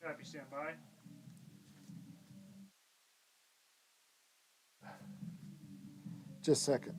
Copy, stand by. Just a second.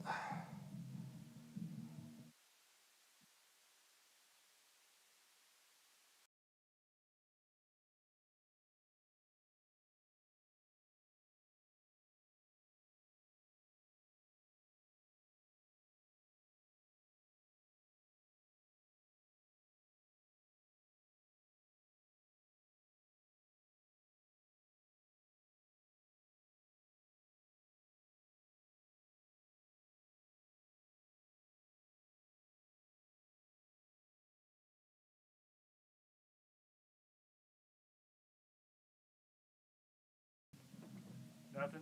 Nothing?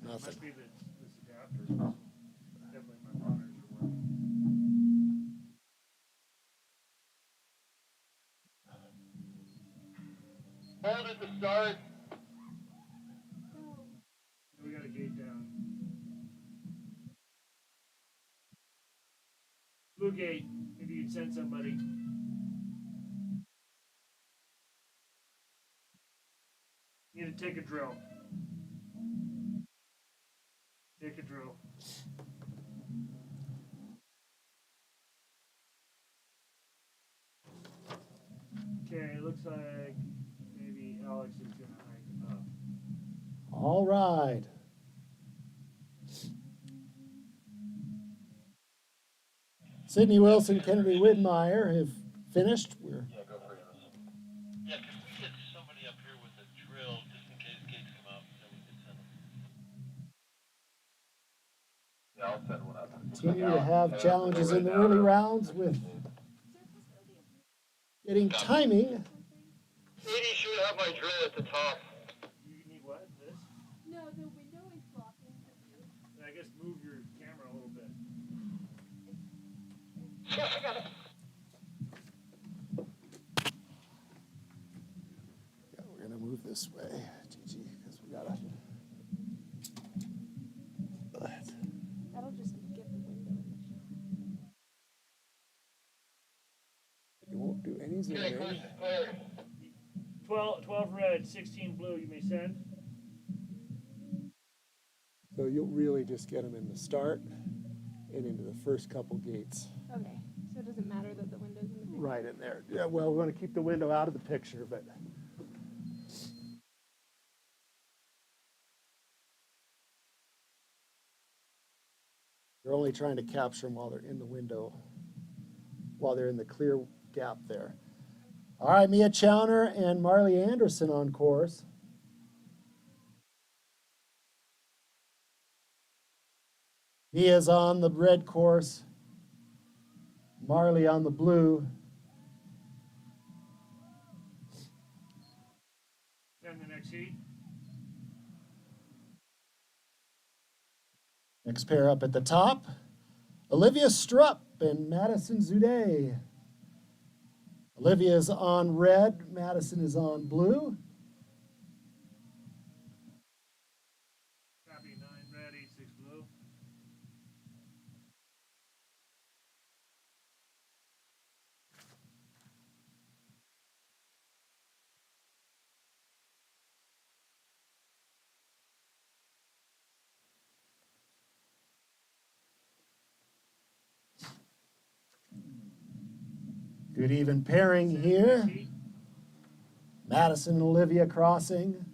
Nothing. Must be this adapter. Definitely my monitors are working. Hold at the start. We got a gate down. Blue gate. Maybe you'd send somebody. Need to take a drill. Take a drill. Okay, it looks like maybe Alex is gonna hike up. All right. Sydney Wilson, Kennedy Widmeyer have finished. We're Yeah, go for it. Yeah, could we get somebody up here with a drill just in case gates come out, then we can send them. Yeah, I'll send one up. continue to have challenges in the early rounds with getting timing. Edie should have my drill at the top. You need what? This? No, the window is blocking the view. Then I guess move your camera a little bit. I got it. Yeah, we're gonna move this way, Gigi, because we gotta. That'll just get the window in the shot. You won't do any Okay, zooming. question clear. 12 red, 16 blue. You may send. So you'll really just get them in the start and into the first couple gates. Okay, so it doesn't matter that the window's in the picture? Right in there. Yeah, well, we're going to keep the window out of the picture, but. You're only trying to capture them while they're in the window, while they're in the clear gap there. All right, Mia Chowner and Marley Anderson on course. Mia's on the red course, Marley on the blue. Then the next heat. Next pair up at the top, Olivia Strupp and Madison Zuday. Olivia's on red, Madison is on blue. Copy, 9 red, 8-6 blue. Good even pairing here. Madison and Olivia crossing.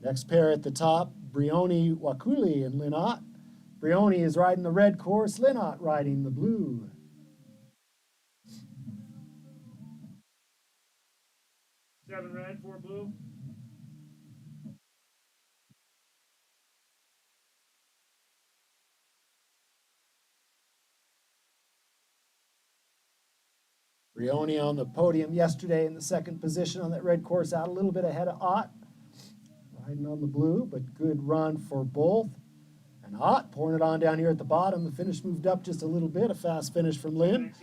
Next pair at the top, Brioni Wakuli and Lynott. Brioni is riding the red course, Lynott riding the blue. Seven red, 4 blue. Brioni on the podium yesterday in the second position on that red course, out a little bit ahead of Ott. Riding on the blue, but good run for both. And Ott pouring it on down here at the bottom. The finish moved up just a little bit, a fast finish from Lynn.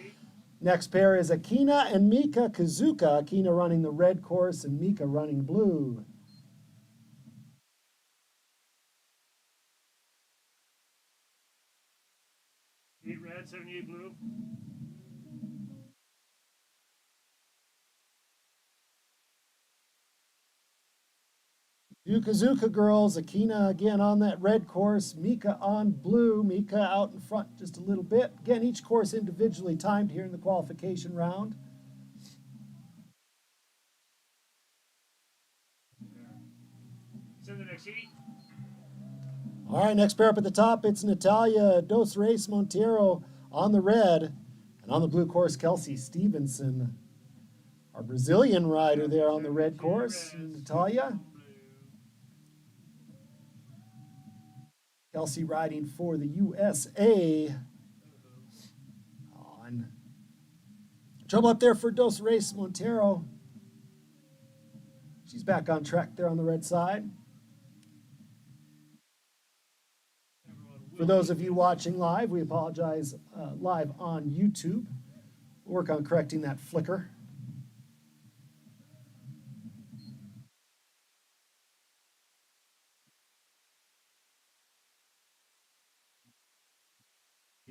Next pair is Akina and Mika Kazuka. Akina running the red course and Mika running blue. Eight red, 78 blue. Yukazuka girls, Akina again on that red course, Mika on blue, Mika out in front just a little bit. Again, each course individually timed here in the qualification round. Send the next heat. All right, next pair up at the top, it's Natalia Dos Reis Montero on the red, and on the blue course, Kelsey Stevenson, our Brazilian rider there on the red course, Natalia. Kelsey riding for the USA. On trouble up there for Dos Reis Montero. She's back on track there on the red side. For those of you watching live, we apologize, live on YouTube. We'll work on correcting that flicker.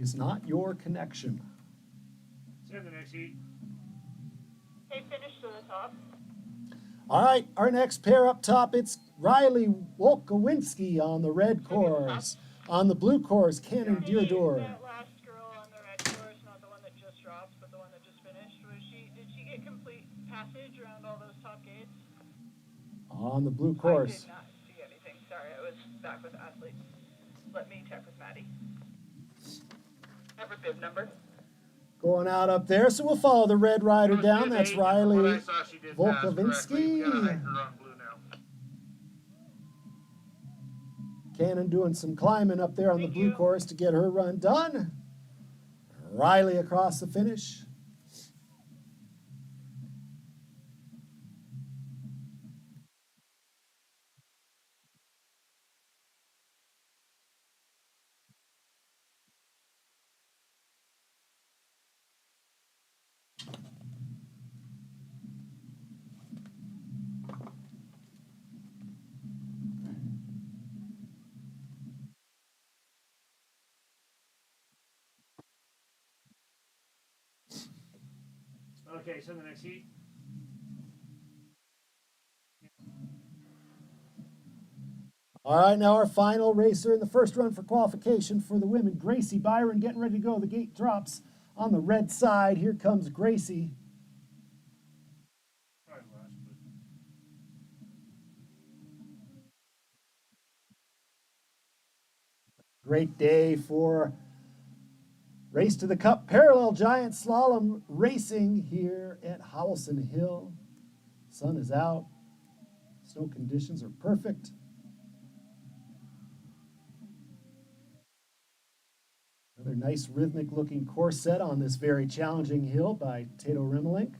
Is not your connection. Send the next heat. They finished to the top. All right, our next pair up top, it's Riley Wolkowinski on the red course. On the blue course, Cannon Deardor. That last girl on the red course, not the one that just dropped, but the one that just finished, did she get complete passage around all those top gates? On the blue I course. did not see anything. Sorry, I was back with athletes. Let me check with Maddie. Have her bib number. Going out up there, so we'll follow the red rider down. That's Riley Volkovinsky. Volkovinsky. Cannon doing some climbing up there on the blue course to get her run done. Riley across the finish. Okay, send the next heat. All right, now our final racer in the first run for qualification for the women, Gracie Byron, getting ready to go. The gate drops on the red side. Here comes Gracie. Probably last, Great day for Race to the Cup Parallel Giant Slalom racing here at Howelsen Hill. Sun is out. Snow conditions are perfect. Another nice rhythmic looking course set on this very challenging hill by Tato Rimmelink.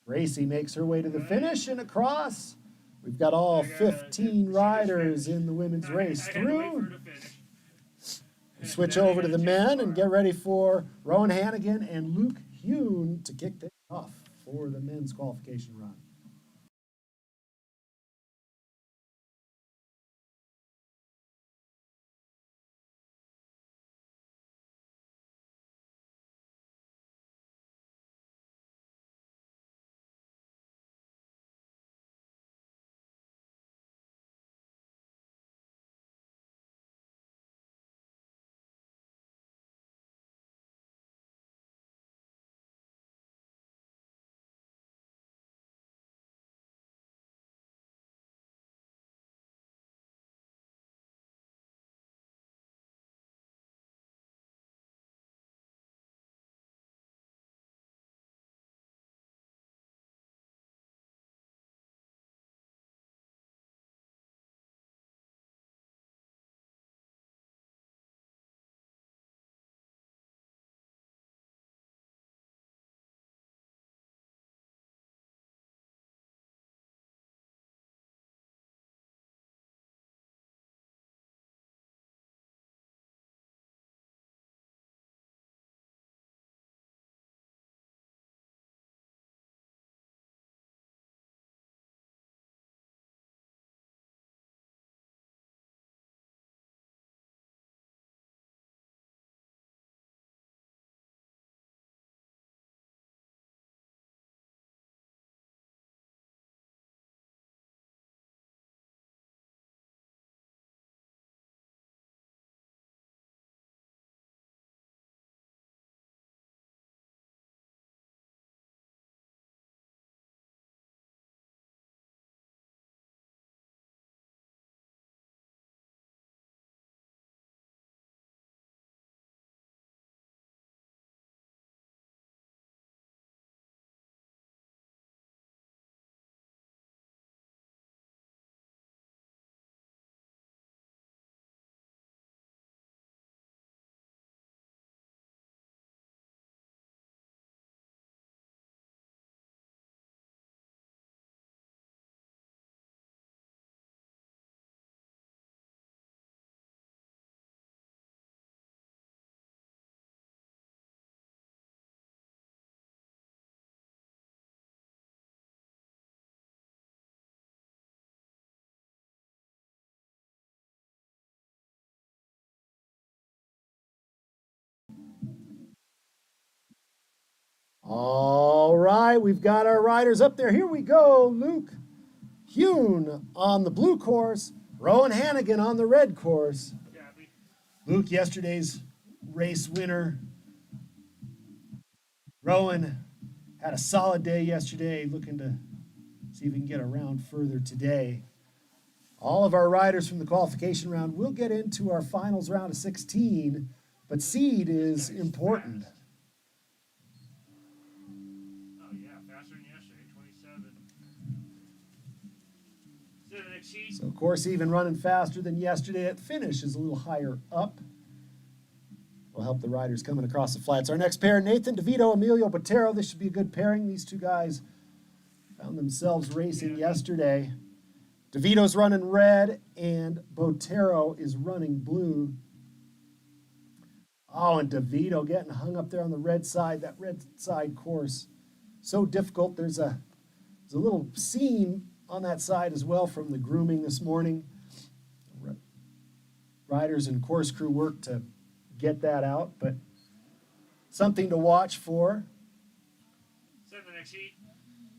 Gracie makes her way to the finish and across. We've got all 15 riders in the women's race through. Switch over to the men and get ready for Rowan Hannigan and Luke Hune to kick things off for the men's qualification run. All right, we've got our riders up there. Here we go. Luke Hune on the blue course, Rowan Hannigan on the red course. Copy. Luke, yesterday's race winner. Rowan had a solid day yesterday, looking to see if we can get a round further today. All of our riders from the qualification round will get into our finals round of 16, but seed is important. Oh yeah, faster than yesterday, 27. So the next heat. So, of course, even running faster than yesterday at finish is a little higher up. Will help the riders coming across the flats. Our next pair, Nathan DeVito, Emilio Botero. This should be a good pairing. These two guys found themselves racing yesterday. DeVito's running red and Botero is running blue. Oh, and DeVito getting hung up there on the red side. That red side course, so difficult. There's a little seam on that side as well from the grooming this morning. Riders and course crew work to get that out, but something to watch for Set the next heat.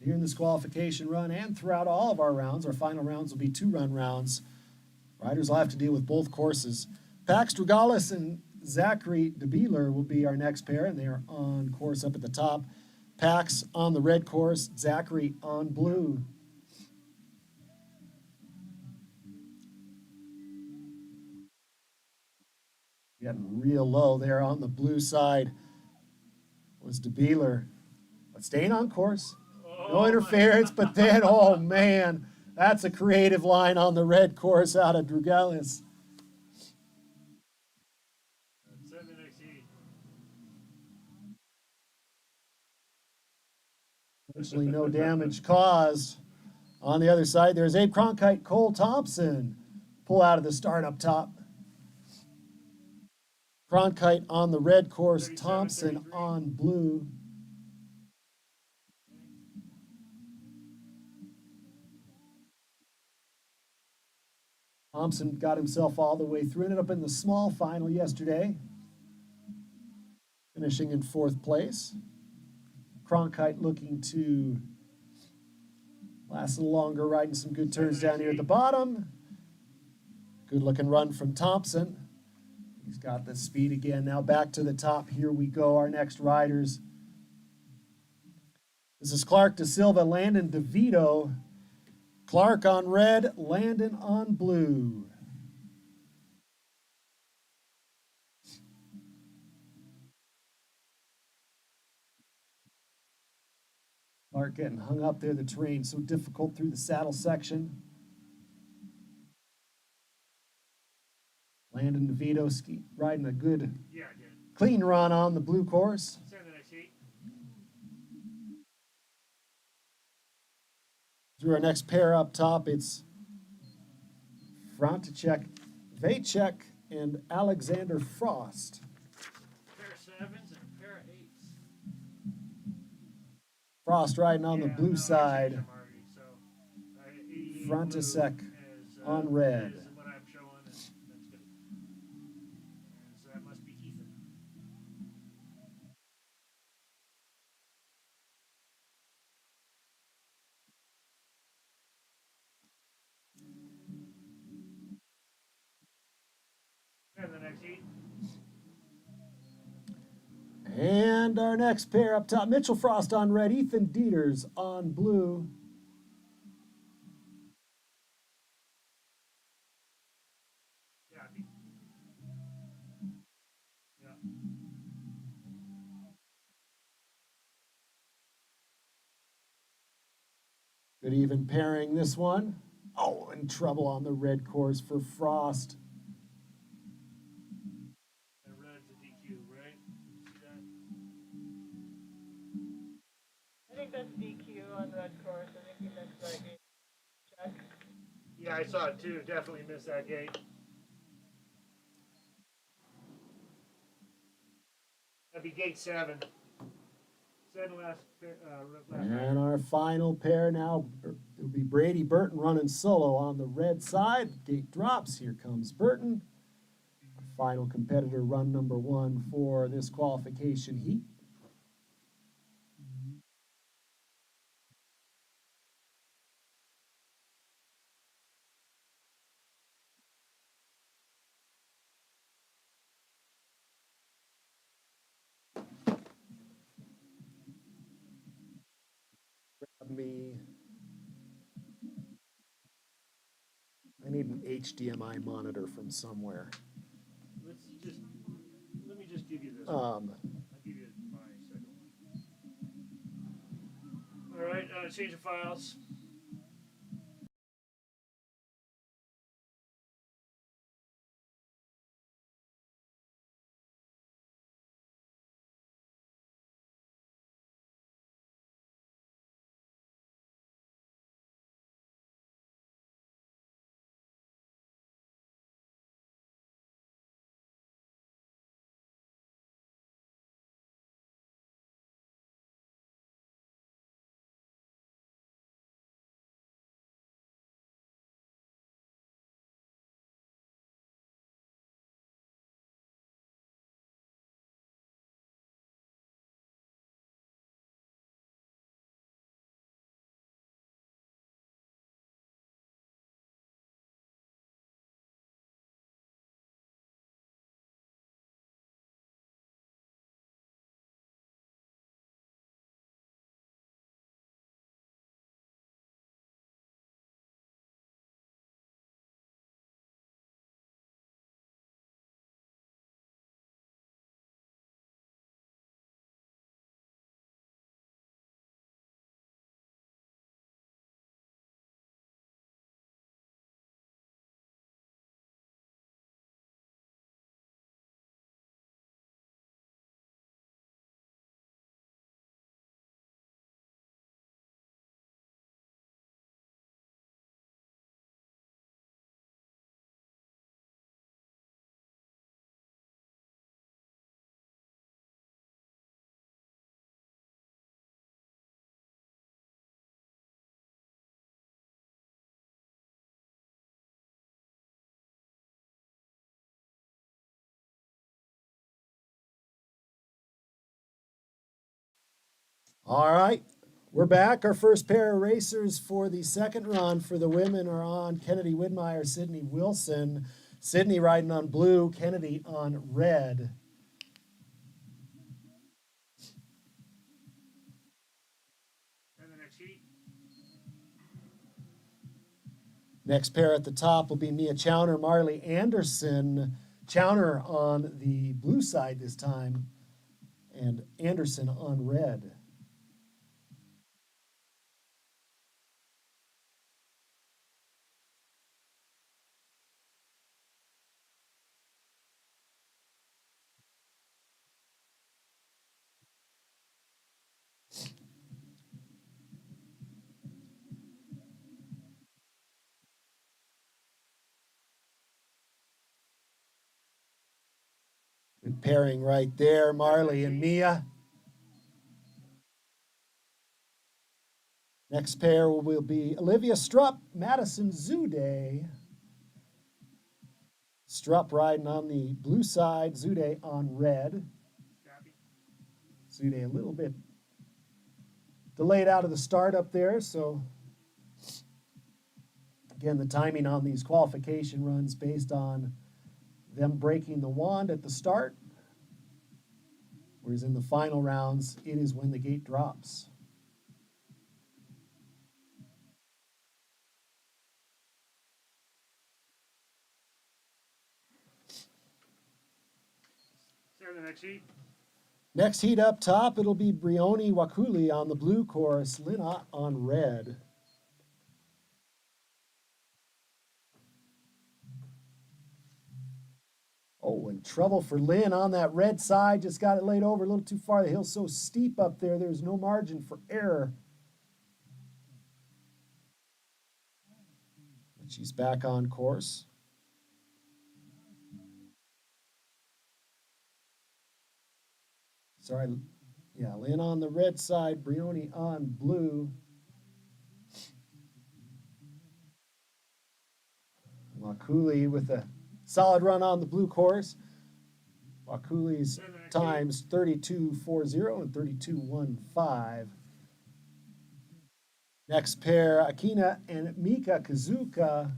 here in this qualification run and throughout all of our rounds. Our final rounds will be 2-run rounds. Riders will have to deal with both courses. Pax Dragalis and Zachary DeBeeler will be our next pair, and they are on course up at the top. Pax on the red course, Zachary on blue. Getting real low there on the blue side was DeBeeler, but staying on course. No interference, but then, oh man, that's a creative line on the red course out of Dragalis. Set the next heat. Fortunately, no damage caused. On the other side, there's Abe Cronkite, Cole Thompson. Pull out of the start up top. Cronkite on the red course, 37, Thompson 33. on blue. Thompson got himself all the way through. Ended up in the small final yesterday, finishing in 4th place. Cronkite looking to last a little longer, riding some good turns down here at the bottom. Good looking run from Thompson. He's got the speed again. Now back to the top. Here we go. Our next riders. This is Clark De Silva, Landon DeVito. Clark on red, Landon on blue. Clark getting hung up there. The terrain so difficult through the saddle section. Landon DeVito riding a good, Yeah, I did. clean run on the blue course. Set the next heat. Through our next pair up top, it's František Vacek and Alexander Frost. Pair of 7s and a pair of 8s. Frost riding on the Yeah, blue no, I side. changed them already, so, 88 František blue is, on red. Is what I'm showing, and that's good. And so that must be Ethan. And the next heat. And our next pair up top, Mitchell Frost on red, Ethan Dieters on blue. Yeah, yeah. Good even pairing this one. Oh, in trouble on the red course for Frost. And red's a DQ, right? See that? I think that's DQ on red course. I think he missed that gate. Check. Yeah, I saw it too. Definitely missed that gate. That'd be gate 7. 7 last. And our final pair now, it'll be Brady Burton running solo on the red side. Gate drops. Here comes Burton. Our final competitor, run number 1 for this qualification heat. HDMI monitor from somewhere. Let me just give you this. I'll give you my second one. All right, change of files. All right, we're back. Our first pair of racers for the second run for the women are on. Kennedy Widmeyer, Sydney Wilson. Sydney riding on blue, Kennedy on red. And the next heat. Next pair at the top will be Mia Chowner, Marley Anderson. Chowner on the blue side this time, and Anderson on red. Good pairing right there, Marley and Mia. Next pair will be Olivia Strupp, Madison Zude. Strupp riding on the blue side, Zude on red. Zude a little bit delayed out of the start up there, so again, the timing on these qualification runs based on them breaking the wand at the start, whereas in the final rounds, it is when the gate drops. Sarah, the next heat. Next heat up top, it'll be Brioni Wakuli on the blue course, Linot on red. Oh, and trouble for Lynn on that red side. Just got it laid over a little too far. The hill's so steep up there, there's no margin for error. But she's back on course. Sorry, yeah, Lynn on the red side, Brioni on blue. Wakuli with a solid run on the blue course. Wakuli's times 32.40 and 32.15. Next pair, Akina and Mika Kazuka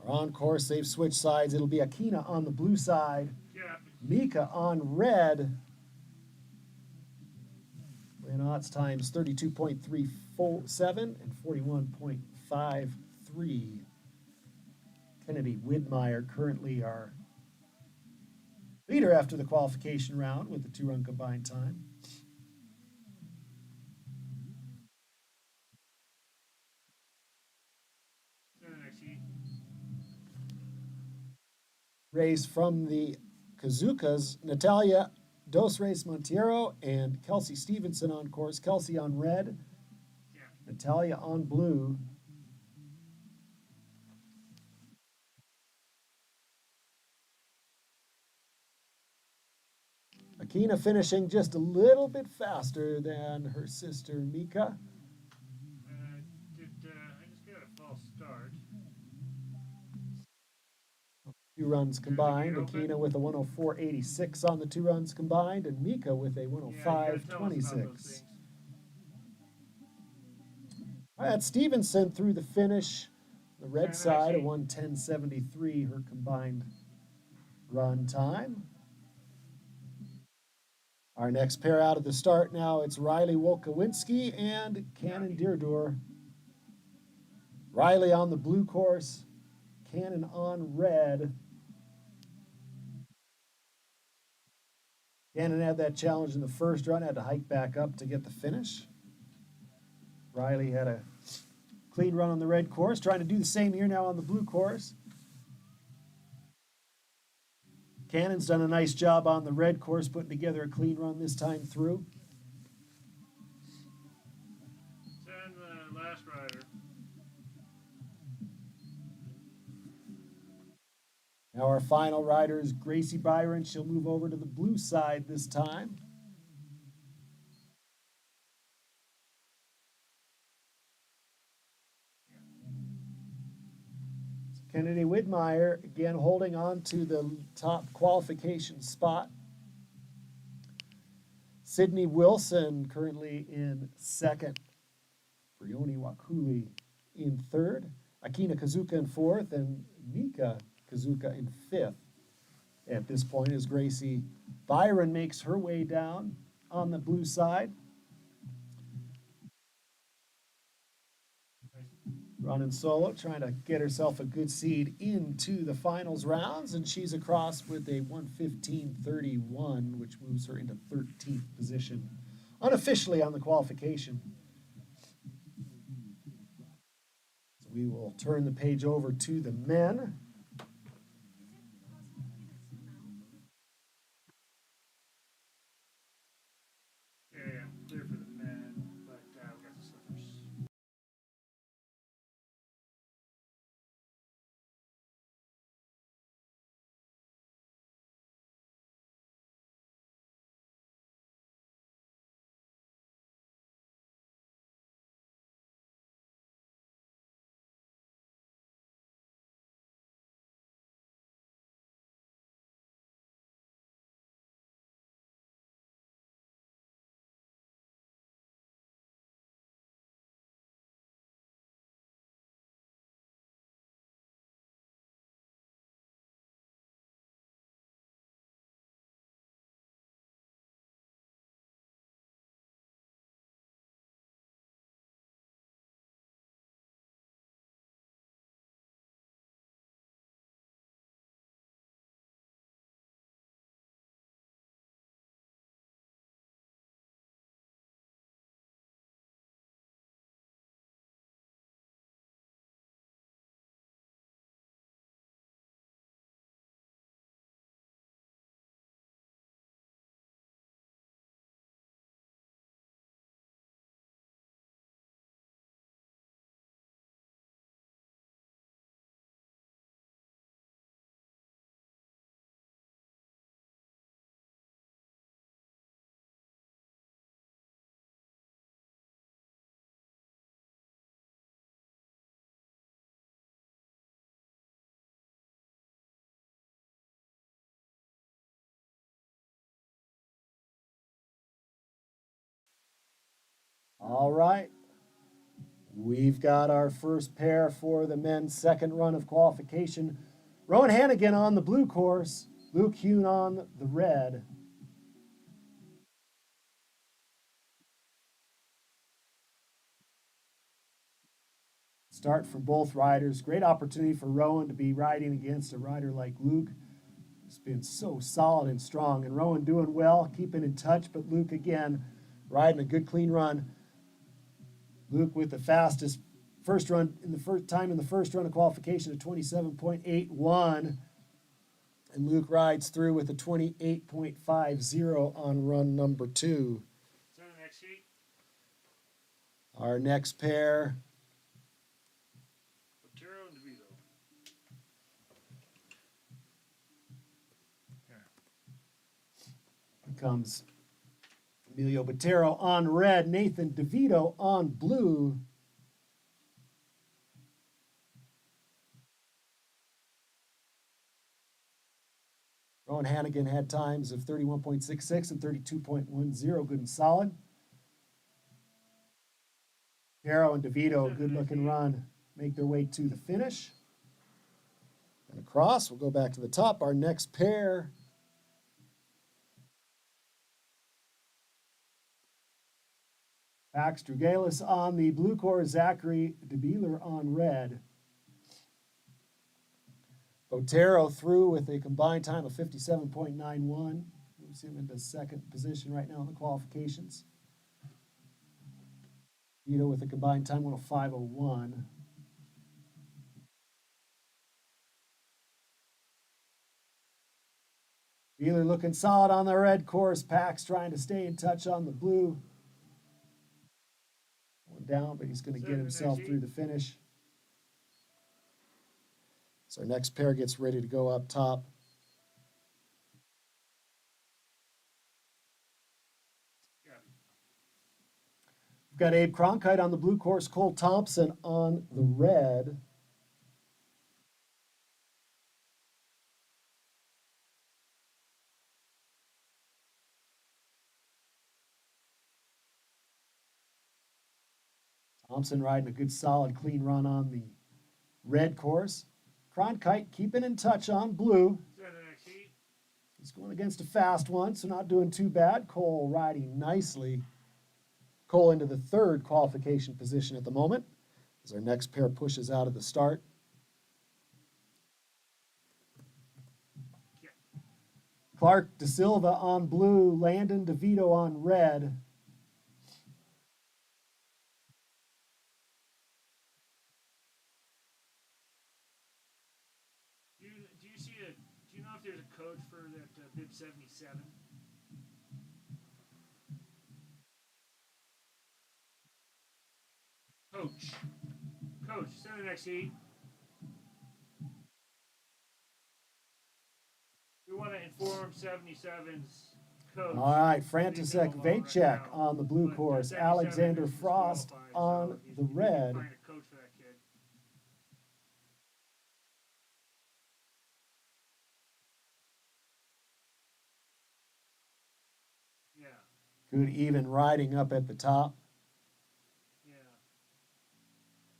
are on course. They've switched sides. It'll be Akina on the blue side, Mika on red. Renault's times 32.37 and 41.53. Kennedy Widmeyer currently our leader after the qualification round with the 2-run combined time. Race from the Kazukas, Natalia Dos Reis Monteiro and Kelsey Stevenson on course. Kelsey on red, Natalia on blue. Akina finishing just a little bit faster than her sister Mika. I just got a false start. 2 runs combined. Akina with a 104.86 on the 2 runs combined, and Mika with a 105.26. All right, Stevenson through the finish. The red side, a 110.73, her combined run time. Our next pair out of the start now, it's Riley Wolkowinski and Cannon Deardor. Riley on the blue course, Cannon on red. Cannon had that challenge in the first run, had to hike back up to get the finish. Riley had a clean run on the red course, trying to do the same here now on the blue course. Cannon's done a nice job on the red course, putting together a clean run this time through. Send the last rider. Now our final rider is Gracie Byron. She'll move over to the blue side this time. Kennedy Widmeyer again holding on to the top qualification spot. Sydney Wilson currently in second. Brioni Wakuli in third. Akina Kazuka in fourth, and Mika Kazuka in fifth. At this point, as Gracie Byron makes her way down on the blue side. Running solo, trying to get herself a good seed into the finals rounds, and she's across with a 115.31, which moves her into 13th position, unofficially on the qualification. So we will turn the page over to the men. Yeah, clear for the men, but we got the slippers. All right. We've got our first pair for the men's second run of qualification. Rowan Hannigan on the blue course, Luke Hune on the red. start from both riders. Great opportunity for Rowan to be riding against a rider like Luke, who's been so solid and strong. And Rowan doing well, keeping in touch, but Luke again riding a good clean run. Luke with the fastest first run in the first run of qualification of 27.81. And Luke rides through with a 28.50 on run number 2. So the next sheet. Our next pair, Botero and DeVito. comes Emilio Botero on red, Nathan DeVito on blue. Rowan Hannigan had times of 31.66 and 32.10, good and solid. Botero and DeVito, good looking run, make their way to the finish. And across, we'll go back to the top. Our next pair, Pax Drugalis on the blue course, Zachary DeBeeler on red. Botero through with a combined time of 57.91. Moves him into second position right now in the qualifications. Vito with a combined time of 5:01. Beeler looking solid on the red course. Pax trying to stay in touch on the blue. One down, but he's going to get himself through the finish. So our next pair gets ready to go up top. We've got Abe Cronkite on the blue course, Cole Thompson on the red. Thompson riding a good, solid, clean run on the red course. Cronkite keeping in touch on blue. He's going against a fast one, so not doing too bad. Cole riding nicely. Cole into the third qualification position at the moment as our next pair pushes out of the start. Clark De Silva on blue, Landon DeVito on red. Do you know if there's a code for that bib 77? Coach, send the next heat. We want to inform 77's coach. All right, František Vacek on the blue course, Alexander Frost on the red. Good even riding up at the top.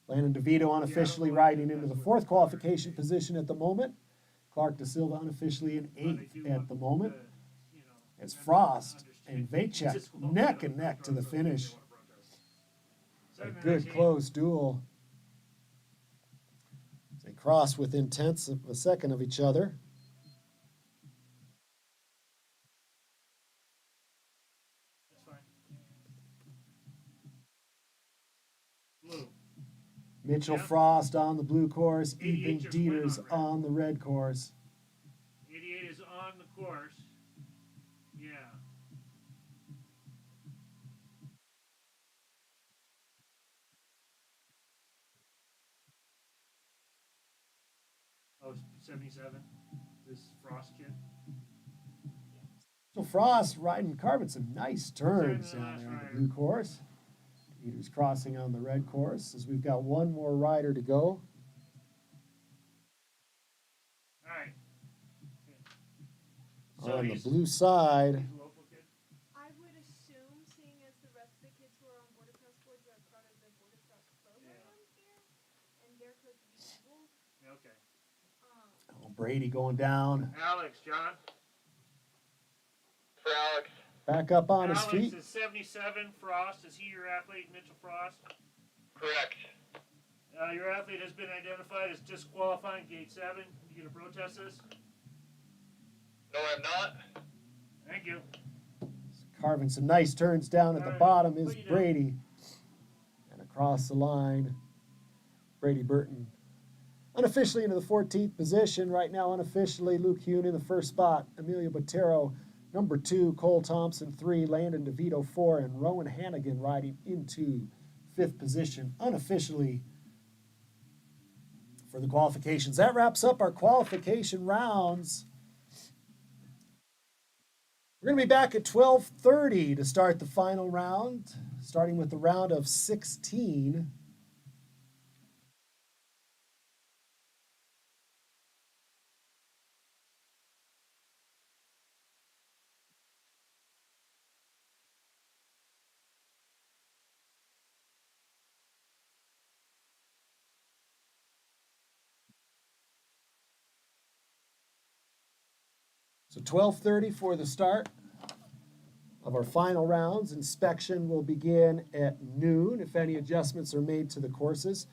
Landon DeVito unofficially riding into the fourth qualification position at the moment. Clark De Silva unofficially in eighth at the moment. As Frost and Vacek neck and neck to the finish. A good close duel. They cross within tenths of a second of each other. Mitchell Frost on the blue course, Ethan Dieters on the red course. 88 is on the course. Yeah. Oh, 77. This Frost kid. So Frost riding, carving some nice turns down there on the blue course. Dieters crossing on the red course as we've got one more rider to go. All right. On the blue side. I would assume, seeing as the rest of the kids who are on border cross boards are part of the border cross program here, and their coach would be Google. Okay. Oh, Brady going down. Alex, John. For Alex. Back up on his feet. Alex is 77. Frost, is he your athlete, Mitchell Frost? Correct. Your athlete has been identified as disqualifying gate 7. You gonna protest this? No, I'm not. Thank you. Carving some nice turns down at the Alright, bottom is put you down. Brady. And across the line, Brady Burton. Unofficially into the 14th position. Right now, unofficially, Luke Hune in the first spot. Emilio Botero, number 2. Cole Thompson, 3. Landon DeVito, 4. And Rowan Hannigan riding into 5th position. Unofficially for the qualifications. That wraps up our qualification rounds. We're going to be back at 12:30 to start the final round, starting with the round of 16. So 12:30 for the start of our final rounds. Inspection will begin at noon if any adjustments are made to the courses.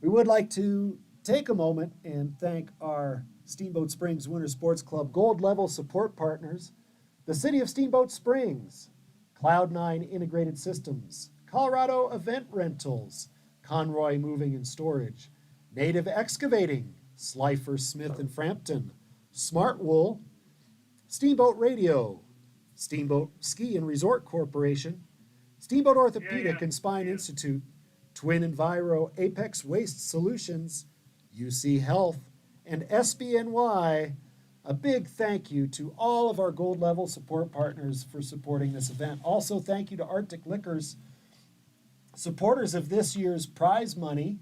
We would like to take a moment and thank our Steamboat Springs Winter Sports Club Gold Level support partners, the City of Steamboat Springs, Cloud9 Integrated Systems, Colorado Event Rentals, Conroy Moving and Storage, Native Excavating, Slifer Smith and Frampton, Smart Wool, Steamboat Radio, Steamboat Ski and Resort Corporation, Steamboat Orthopedic and Spine Institute, Twin Enviro Apex Waste Solutions, UC Health, and SBNY. A big thank you to all of our gold level support partners for supporting this event. Also, thank you to Arctic Liquors, supporters of this year's prize money.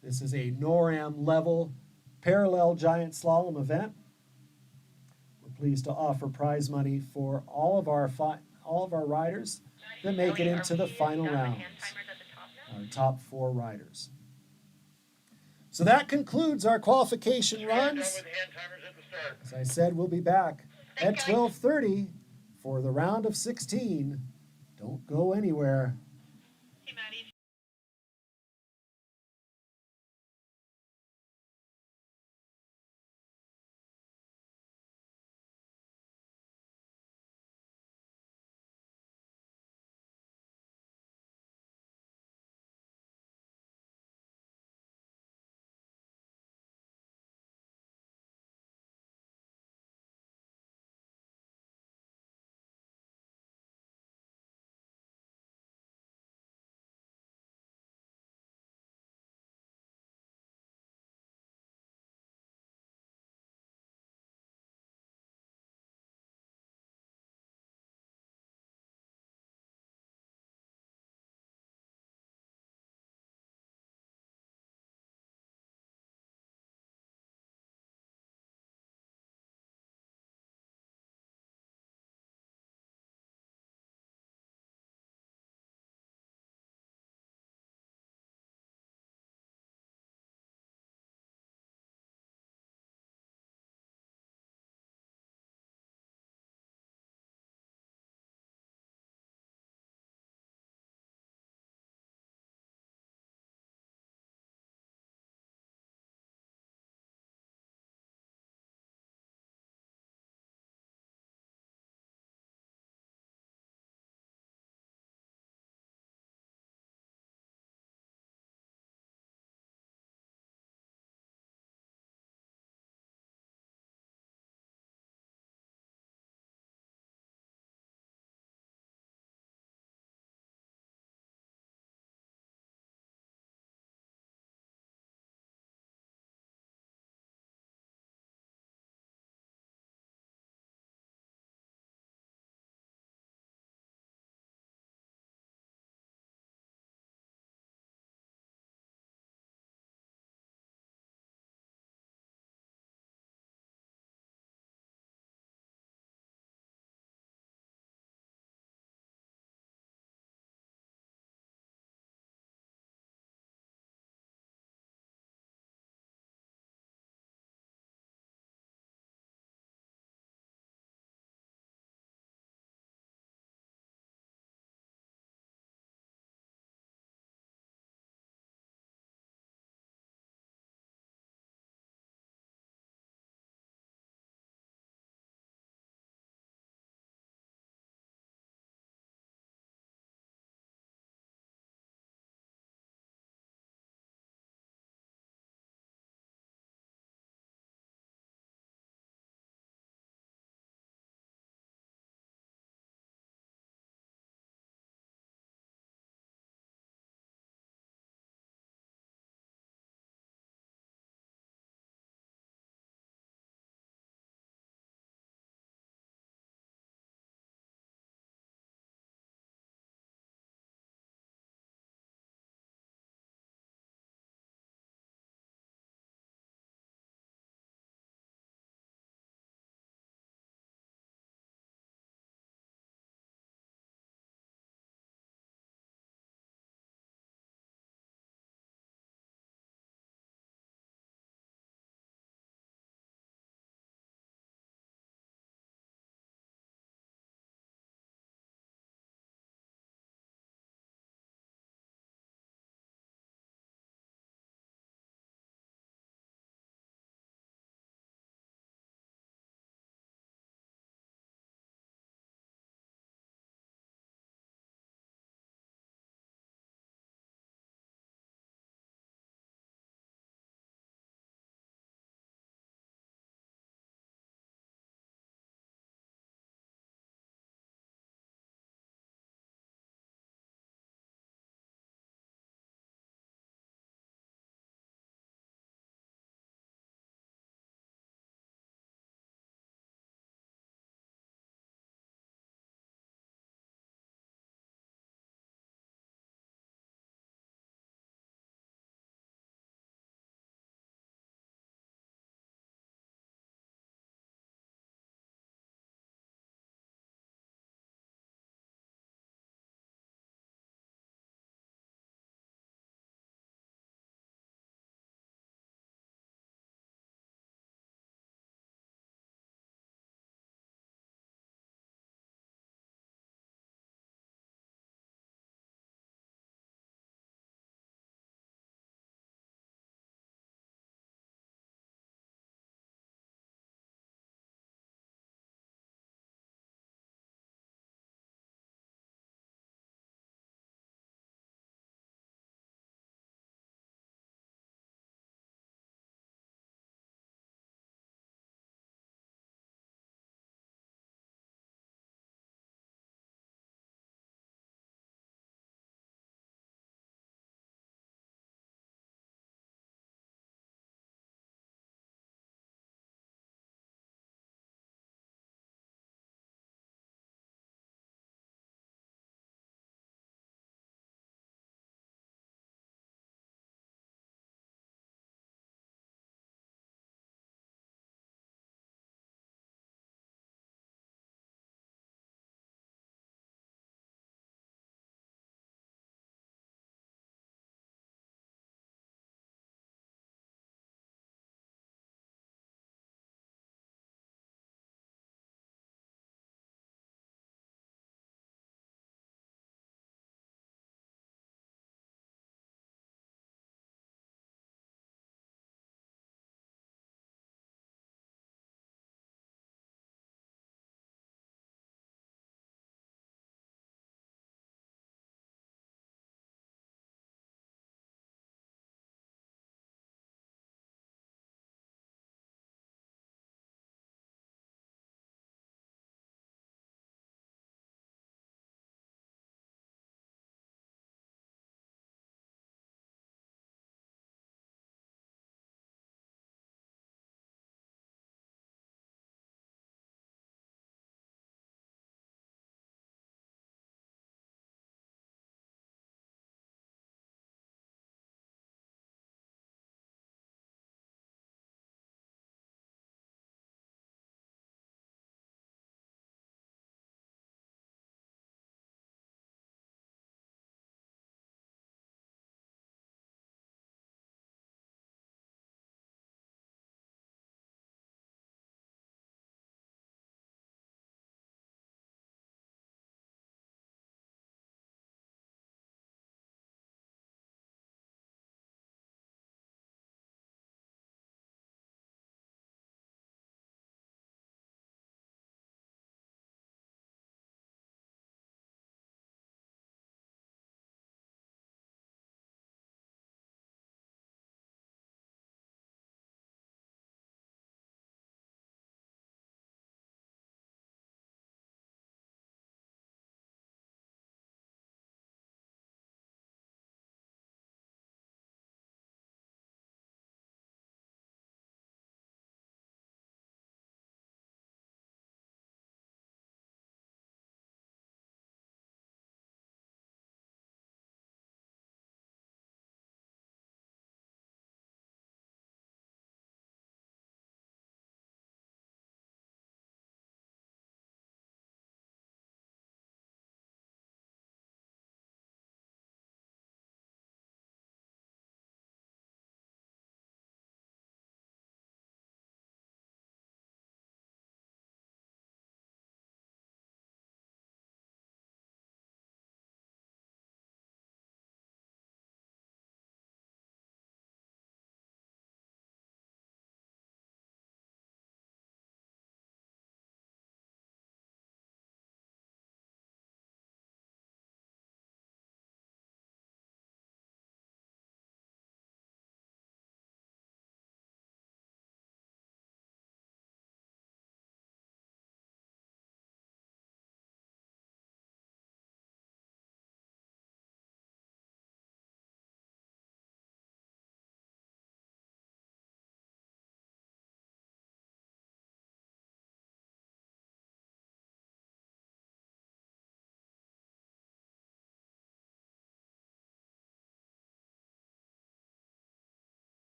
This is a NorAm level parallel giant slalom event. We're pleased to offer prize money for all of our riders that make it into the final rounds, our top 4 riders. So that concludes our qualification runs. As I said, we'll be back at 12:30 for the round of 16. Don't go anywhere.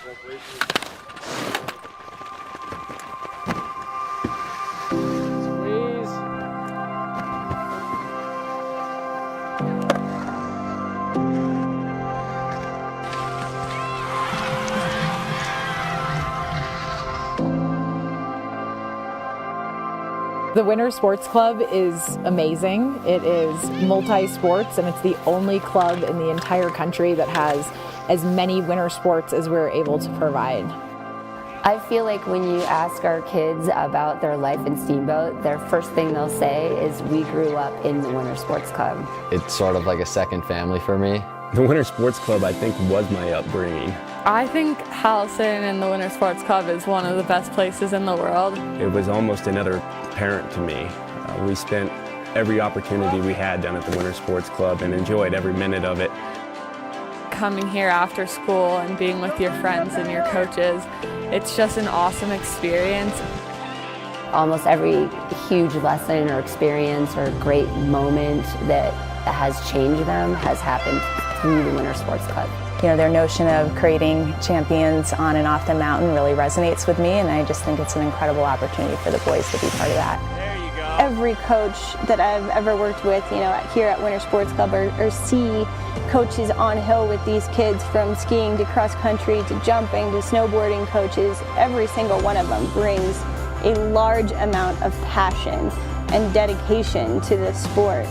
The Winter Sports Club is amazing. It is multi-sports, and it's the only club in the entire country that has as many winter sports as we're able to provide. I feel like when you ask our kids about their life in Steamboat, their first thing they'll say is, we grew up in the Winter Sports Club. It's sort of like a second family for me. The Winter Sports Club, I think, was my upbringing. I think Howelsen and the Winter Sports Club is one of the best places in the world. It was almost another parent to me. We spent every opportunity we had down at the Winter Sports Club and enjoyed every minute of it. Coming here after school and being with your friends and your coaches, it's just an awesome experience. Almost every huge lesson or experience or great moment that has changed them has happened through the Winter Sports Club. You know, their notion of creating champions on and off the mountain really resonates with me, and I just think it's an incredible opportunity for the boys to be part of that. There you go. Every coach that I've ever worked with, you know, here at Winter Sports Club or see coaches on hill with these kids, from skiing to cross country to jumping to snowboarding coaches, every single one of them brings a large amount of passion and dedication to this sport.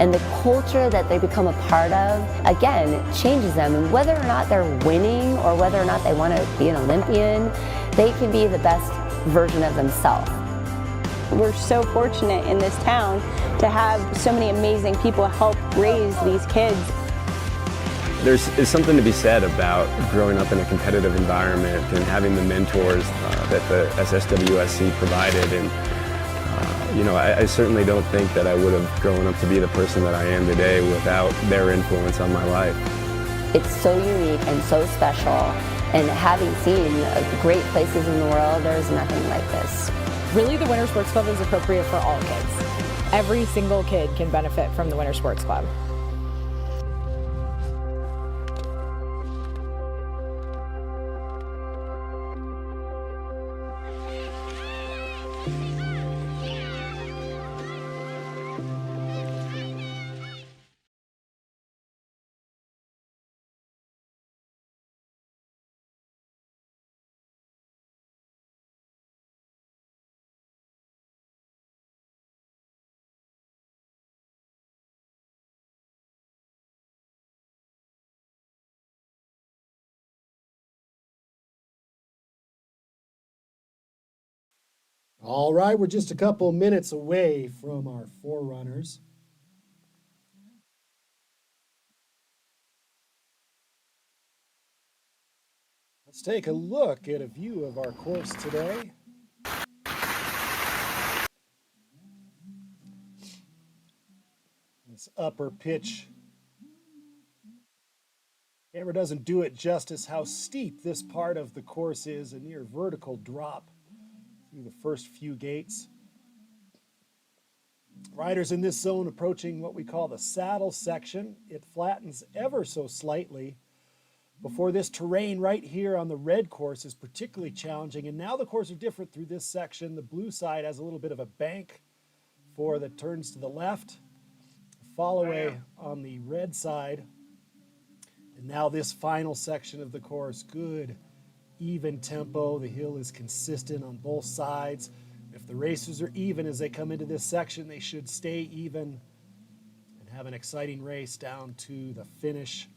And the culture that they become a part of, again, changes them. And whether or not they're winning or whether or not they want to be an Olympian, they can be the best version of themselves. We're so fortunate in this town to have so many amazing people help raise these kids. There's something to be said about growing up in a competitive environment and having the mentors that the SSWSC provided. And you know, I certainly don't think that I would have grown up to be the person that I am today without their influence on my life. It's so unique and so special, and having seen great places in the world, there's nothing like this. Really, the Winter Sports Club is appropriate for all kids. Every single kid can benefit from the Winter Sports Club. All right, we're just a couple minutes away from our forerunners. Let's take a look at a view of our course today. This upper pitch camera doesn't do it justice how steep this part of the course is, a near vertical drop through the first few gates. Riders in this zone approaching what we call the saddle section. It flattens ever so slightly before this terrain right here on the red course is particularly challenging. And now the courses are different through this section. The blue side has a little bit of a bank for the turns to the left. Fall away on the red side. And now this final section of the course, good even tempo. The hill is consistent on both sides. If the racers are even as they come into this section, they should stay even and have an exciting race down to the finish.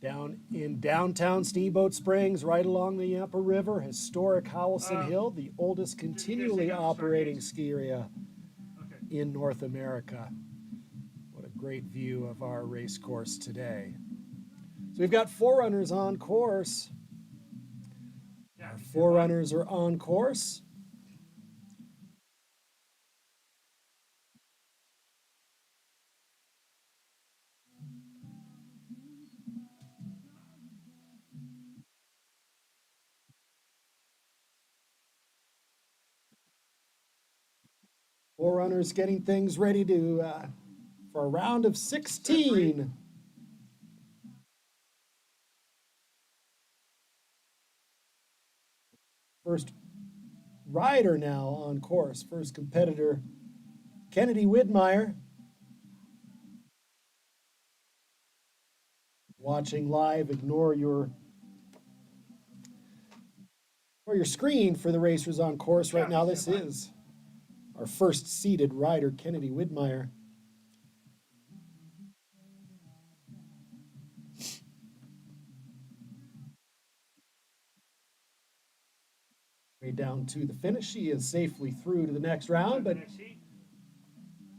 Down in downtown Steamboat Springs, right along the Yampa River, historic Howelsen Hill, the oldest continually operating ski area in North America. What a great view of our race course today. So we've got forerunners on course. Our forerunners are on course. Forerunners getting things ready to for a round of 16. First rider now on course, first competitor, Kennedy Widmeyer. Watching live, ignore your screen for the racers on course right now. This is our first seeded rider, Kennedy Widmeyer. Way down to the finish. She is safely through to the next round, but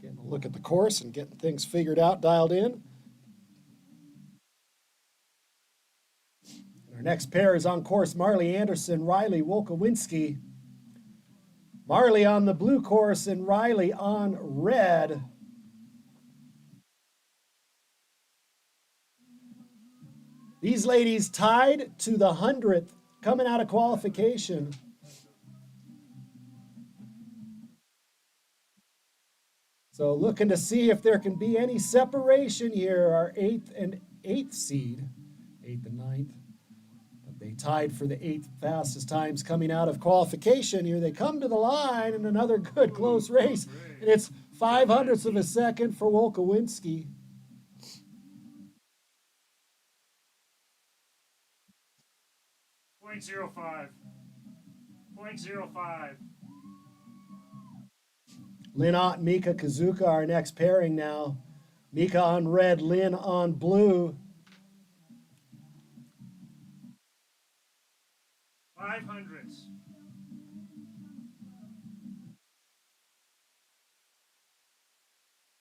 getting a look at the course and getting things figured out, dialed in. Our next pair is on course, Marley Anderson, Riley Wolkowinski. Marley on the blue course and Riley on red. These ladies tied to the 100th coming out of qualification. So looking to see if there can be any separation here, our 8th and 8th seed, 8th and 9th. But they tied for the 8th fastest times coming out of qualification. Here they come to the line and another good close race. And it's 0.05 of a second for Wolkowinski. .05. .05. Lynn Ott, Mika Kazuka, our next pairing now. Mika on red, Lynn on blue. 0.05.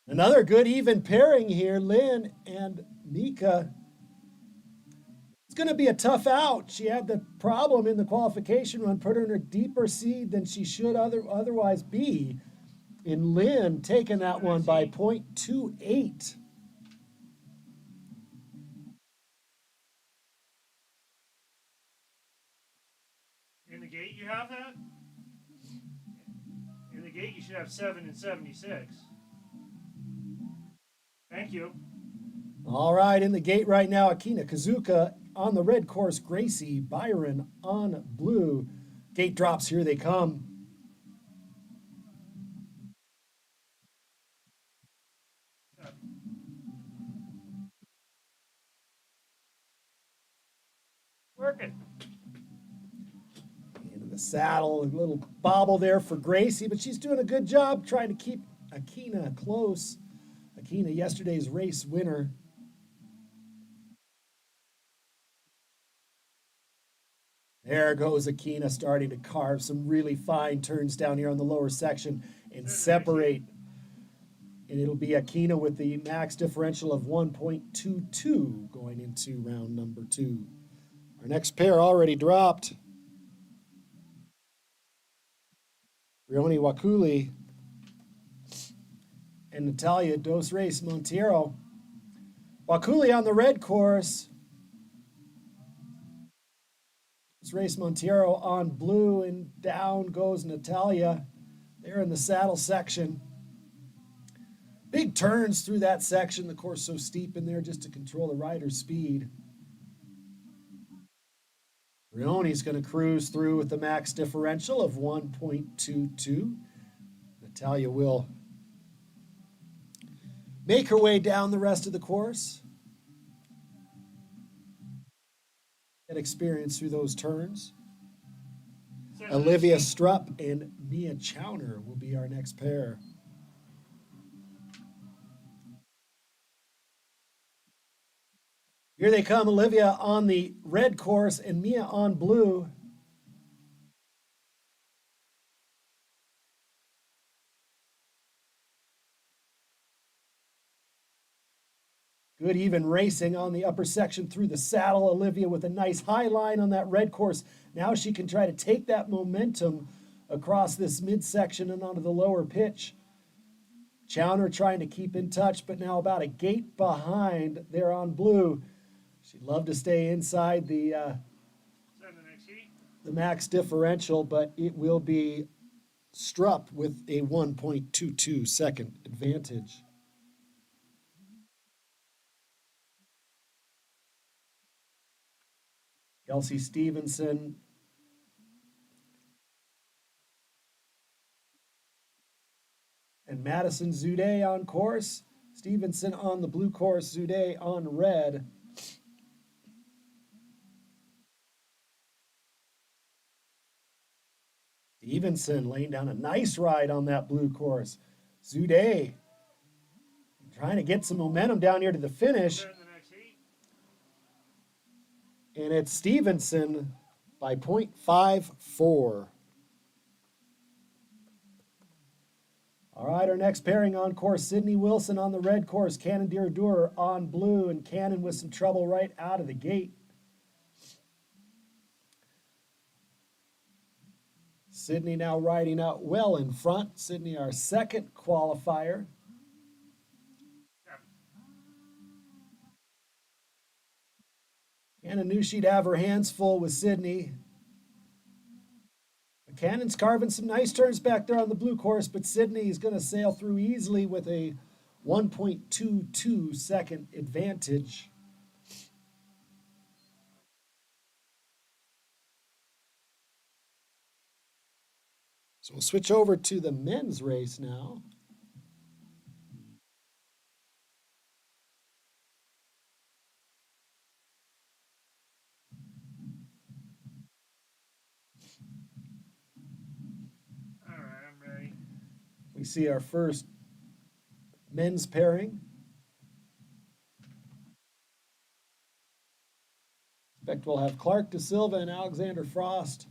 Another good even pairing here, Lynn and Mika. It's going to be a tough out. She had the problem in the qualification run, put her in a deeper seed than she should otherwise be. In Lynn taking that one by 0.28. In the gate you have that? In the gate you should have 7 and 76. Thank you. All right, in the gate right now, Akina Kazuka on the red course, Gracie Byron on blue. Gate drops, here they come. Working. Into the saddle, a little bobble there for Gracie, but she's doing a good job trying to keep Akina close. Akina, yesterday's race winner. There goes Akina starting to carve some really fine turns down here on the lower section and separate. And it'll be Akina with the max differential of 1.22 going into round number 2. Our next pair already dropped. Rioni Wakuli and Natalia Dos Reis Monteiro. Wakuli on the red course. Dos Reis Monteiro on blue, and down goes Natalia. They're in the saddle section. Big turns through that section. The course so steep in there just to control the rider's speed. Rioni's going to cruise through with the max differential of 1.22. Natalia will make her way down the rest of the course. Get experience through those turns. Olivia Strupp and Mia Chowner will be our next pair. Here they come, Olivia on the red course and Mia on blue. Good even racing on the upper section through the saddle. Olivia with a nice high line on that red course. Now she can try to take that momentum across this midsection and onto the lower pitch. Chowner trying to keep in touch, but now about a gate behind there on blue. She'd love to stay inside the max differential, but it will be Strupp with a 1.22 second advantage. Kelsey Stevenson and Madison Zude on course. Stevenson on the blue course, Zude on red. Stevenson laying down a nice ride on that blue course. Zude trying to get some momentum down here to the finish. And it's Stevenson by 0.54. All right, our next pairing on course, Sydney Wilson on the red course, Cannon Diridur on blue, and Cannon with some trouble right out of the gate. Sydney now riding out well in front. Sydney, our second qualifier. Cannon knew she'd have her hands full with Sydney. Cannon's carving some nice turns back there on the blue course, but Sydney is going to sail through easily with a 1.22 second advantage. So we'll switch over to the men's race now. We see our first men's pairing. Expect we'll have Clark De Silva and Alexander Frost.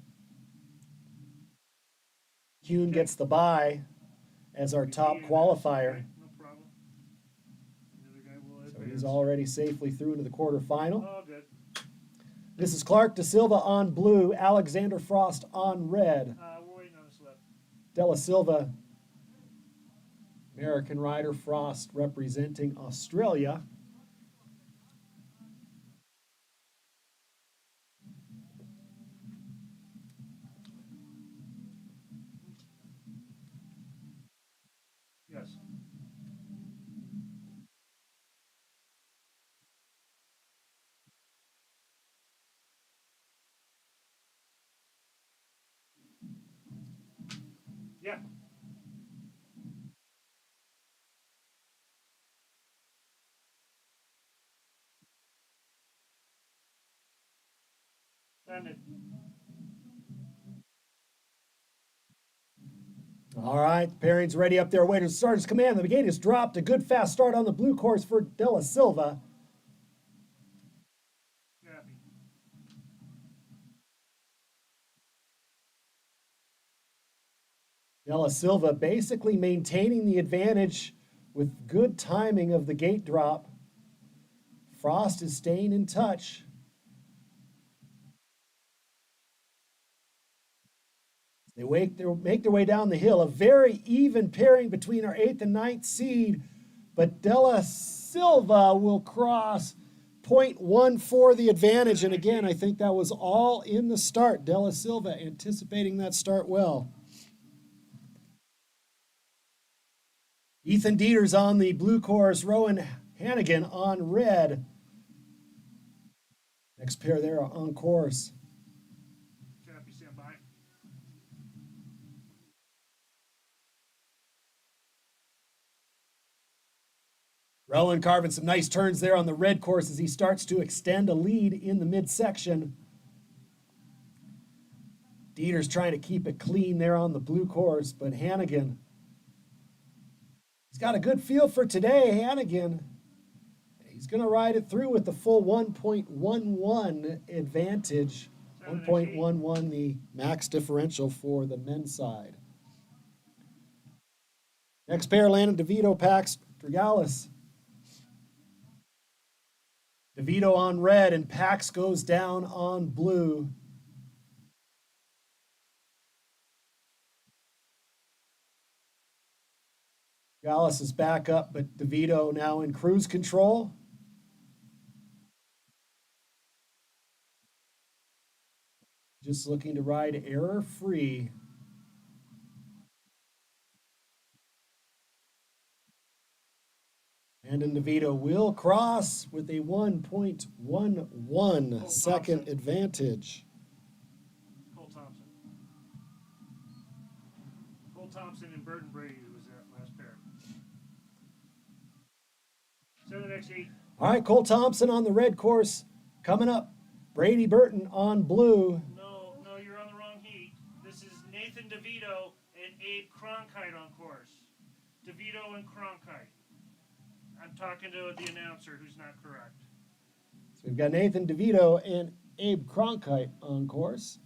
Kuhn gets the bye as our top qualifier. No problem. The other guy will So advance. he's already safely through into the quarterfinal. Oh, good. This is Clark De Silva on blue, Alexander Frost on red. We're waiting on a slip. Della Silva, American rider, Frost representing Australia. Yes. Yeah. Send it. All right, the pairing's ready up there. Waiting to start his command. The gate is dropped. A good fast start on the blue course for Della Silva. Happy. Della Silva basically maintaining the advantage with good timing of the gate drop. Frost is staying in touch. They make their way down the hill. A very even pairing between our 8th and 9th seed, but Della Silva will cross 0.14 the advantage. And again, I think that was all in the start. Della Silva anticipating that start well. Ethan Dieters on the blue course, Rowan Hannigan on red. Next pair there on course. Chappie, stand by. Rowan carving some nice turns there on the red course as he starts to extend a lead in the midsection. Dieters trying to keep it clean there on the blue course, but Hannigan, he's got a good feel for today. Hannigan, he's going to ride it through with the full 1.11 advantage. 1.11 the max differential for the men's side. Next pair, Landon DeVito, Pax Dragalis. DeVito on red and Pax goes down on blue. Dragalis is back up, but DeVito now in cruise control. Just looking to ride error-free. And DeVito will cross with a 1.11 second advantage. Cole Thompson. Cole Thompson and Burton Brady was that last pair. next heat. All right, Cole Thompson on the red course coming up. Brady Burton on blue. No, you're on the wrong heat. This is Nathan DeVito and Abe Cronkite on course. DeVito and Cronkite. I'm talking to the announcer who's not correct. So we've got Nathan DeVito and Abe Cronkite on course.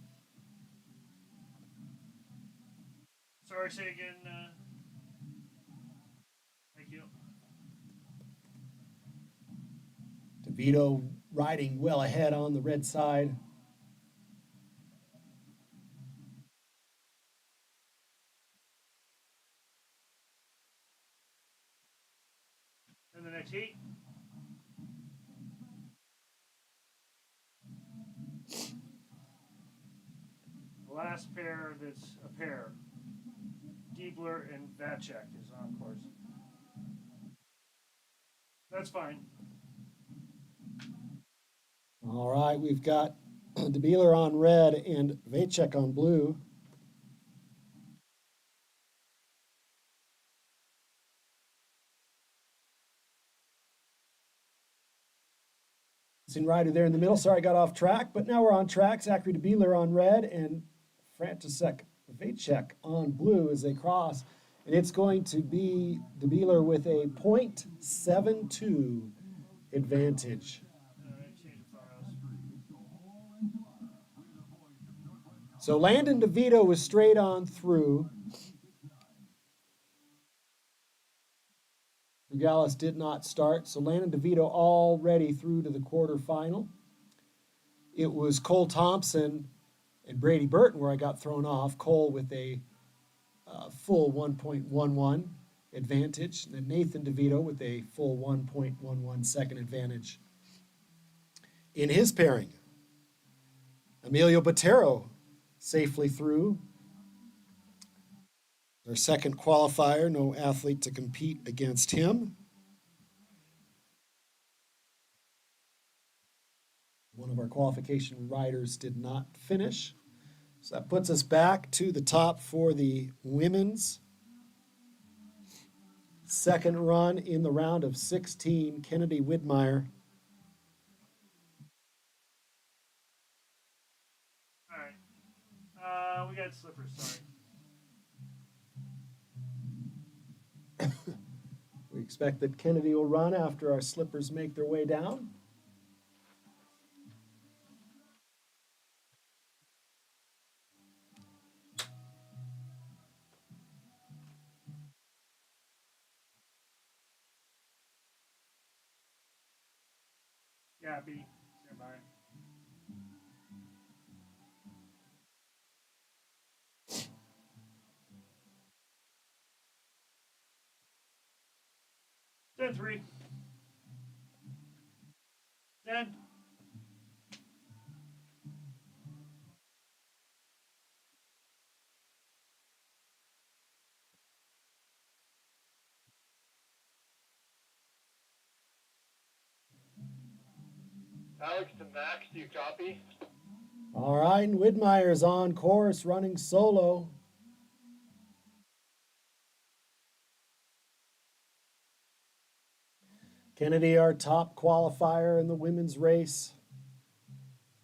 Sorry, say again. Thank you. DeVito riding well ahead on the red side. And the next heat. The last pair that's a pair. Diebler and Vacek is on course. That's fine. All right, we've got DeBeeler on red and Vacek on blue. Rider there in the middle. Sorry, I got off track, but now we're on track. Zachary DeBeeler on red and František Vacek on blue as they cross. And it's going to be DeBeeler with a .72 advantage. So Landon DeVito was straight on through. Rugalis did not start, so Landon DeVito already through to the quarterfinal. It was Cole Thompson and Brady Burton where I got thrown off. Cole with a full 1.11 advantage, and then Nathan DeVito with a full 1.11 second advantage. In his pairing, Emilio Botero safely through. Our second qualifier, no athlete to compete against him. One of our qualification riders did not finish. So that puts us back to the top for the women's second run in the round of 16, Kennedy Widmeyer. All right. We got slippers, sorry. We expect that Kennedy will run after our slippers make their way down. Yeah, B. Stand by. Stand 3. Stand. Alex to Max, do you copy? All right, and Widmeyer's on course, running solo. Kennedy, our top qualifier in the women's race.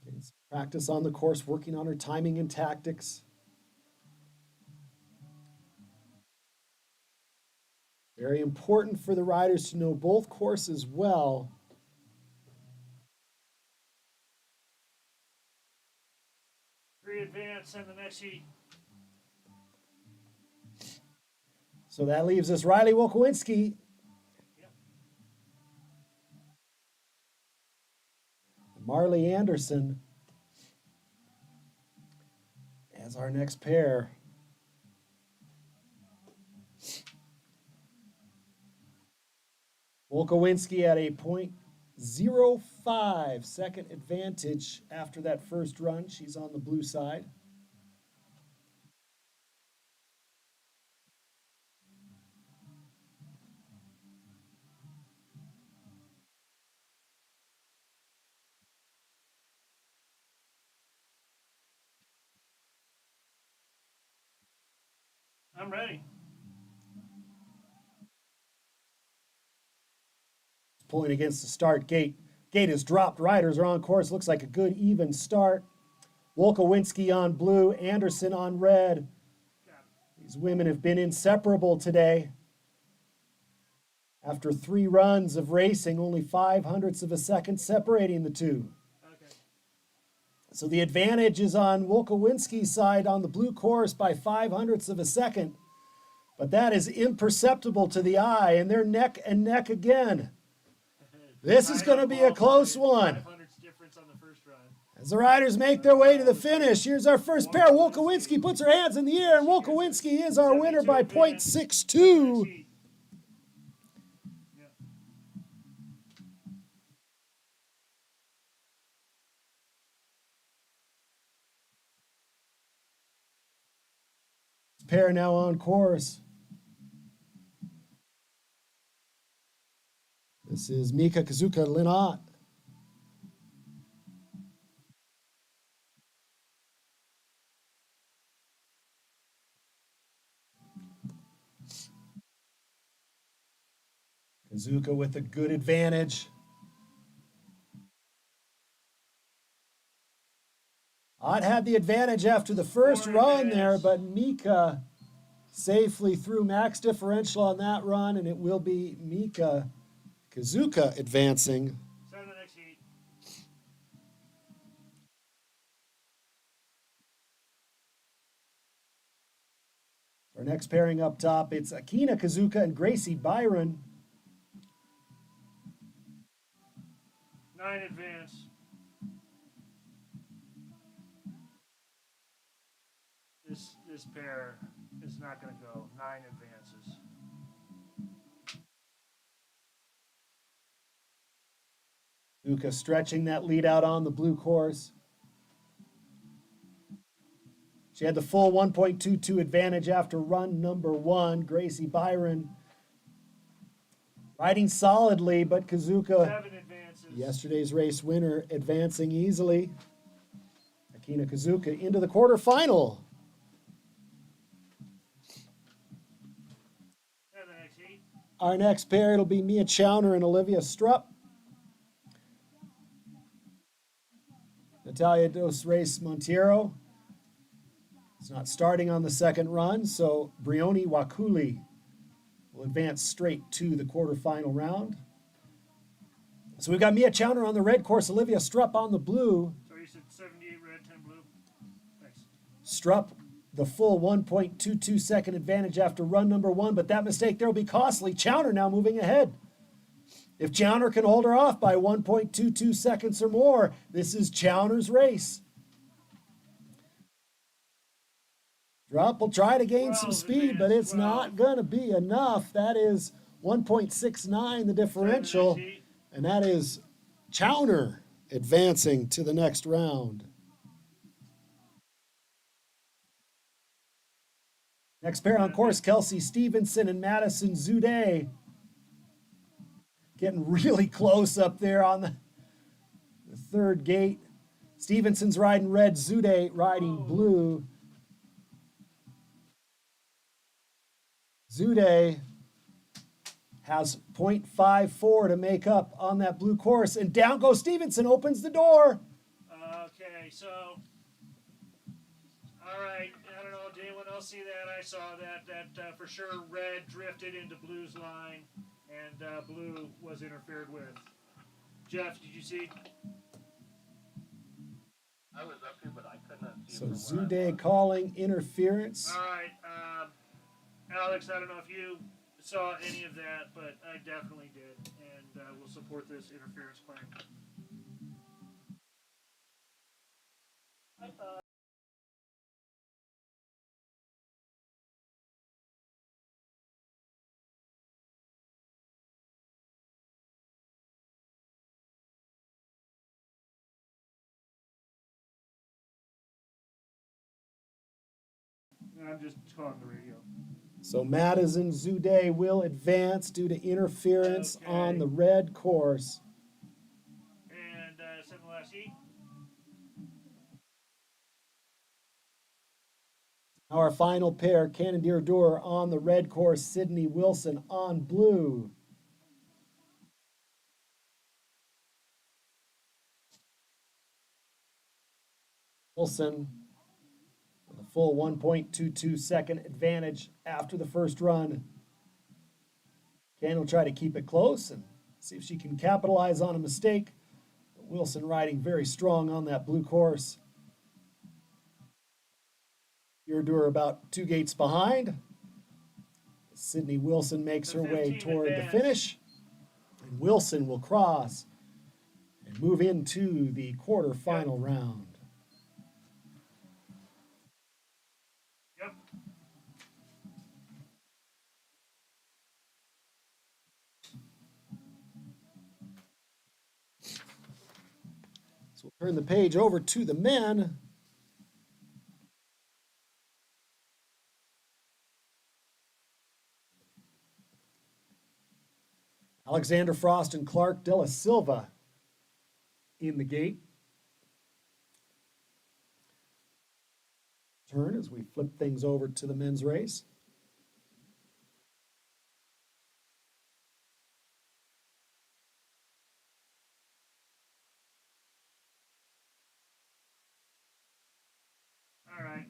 Getting some practice on the course, working on her timing and tactics. Very important for the riders to know both courses well. Advance in the next heat. So that leaves us Riley Wolkowinski. Yep. Marley Anderson as our next pair. Wolkowinski at a .05 second advantage after that first run. She's on the blue side. I'm ready. Pulling against the start gate. Gate is dropped. Riders are on course. Looks like a good even start. Wolkowinski on blue. Anderson on red. These women have been inseparable today. After 3 runs of racing, only 0.05 of a second separating the two. Okay. So the advantage is on Wolkowinski's side on the blue course by 0.05 of a second. But that is imperceptible to the eye, and they're neck and neck again. This is going to be a close one. 500's difference on the first run. As the riders make their way to the finish, here's our first pair. Wolkowinski puts her hands in the air, and Wolkowinski is our winner by 0.62. Pair now on course. This is Mika Kazuka Linot. Kazuka with a good advantage. Ott had the advantage after the first run there, but Mika safely threw max differential on that run, and it will be Mika Kazuka advancing. Start the next heat. Our next pairing up top, it's Akina Kazuka and Gracie Byron. 9 advance. This pair is not going to go. 9 advances. Kazuka stretching that lead out on the blue course. She had the full 1.22 advantage after run number 1. Gracie Byron riding solidly, but Kazuka, 7 advances. yesterday's race winner, advancing easily. Akina Kazuka into the quarterfinal. Start the next heat. Our next pair, it'll be Mia Chowner and Olivia Strupp. Natalia Dos Reis Monteiro is not starting on the second run, so Brioni Wakuli will advance straight to the quarterfinal round. So we've got Mia Chowner on the red course, Olivia Strupp on the blue. So you said 78 red, 10 blue. Thanks. Strupp, the full 1.22 second advantage after run number 1, but that mistake there will be costly. Chowner now moving ahead. If Chowner can hold her off by 1.22 seconds or more, this is Chowner's race. Strupp will try to gain some speed, but it's not going to be enough. That is 1.69 the differential, and that is Chowner advancing to the next round. Next pair on course, Kelsey Stevenson and Madison Zude. Getting really close up there on the third gate. Stevenson's riding red, Zude riding blue. Zude has 0.54 to make up on that blue course, and down goes Stevenson, opens the door. Okay, so, all right, I don't know, did anyone else see that? I saw that for sure red drifted into blue's line, and blue was interfered with. Jeff, did you see? I was up here, but I could not see. So Zude calling interference. All right, Alex, I don't know if you saw any of that, but I definitely did, and we'll support this interference claim. I saw it. I'm just calling the radio. So Madison Zude will advance due to interference on the red course. And second last heat. Our final pair, Canadier Door on the red course, Sydney Wilson on blue. Wilson with a full 1.22 second advantage after the first run. Ken will try to keep it close and see if she can capitalize on a mistake. But Wilson riding very strong on that blue course. Uridur about 2 gates behind. Sydney Wilson makes her way toward the finish. And Wilson will cross and move into the quarterfinal round. Yep. So we'll turn the page over to the men. Alexander Frost and Clark Della Silva in the gate. Turn as we flip things over to the men's race. All right.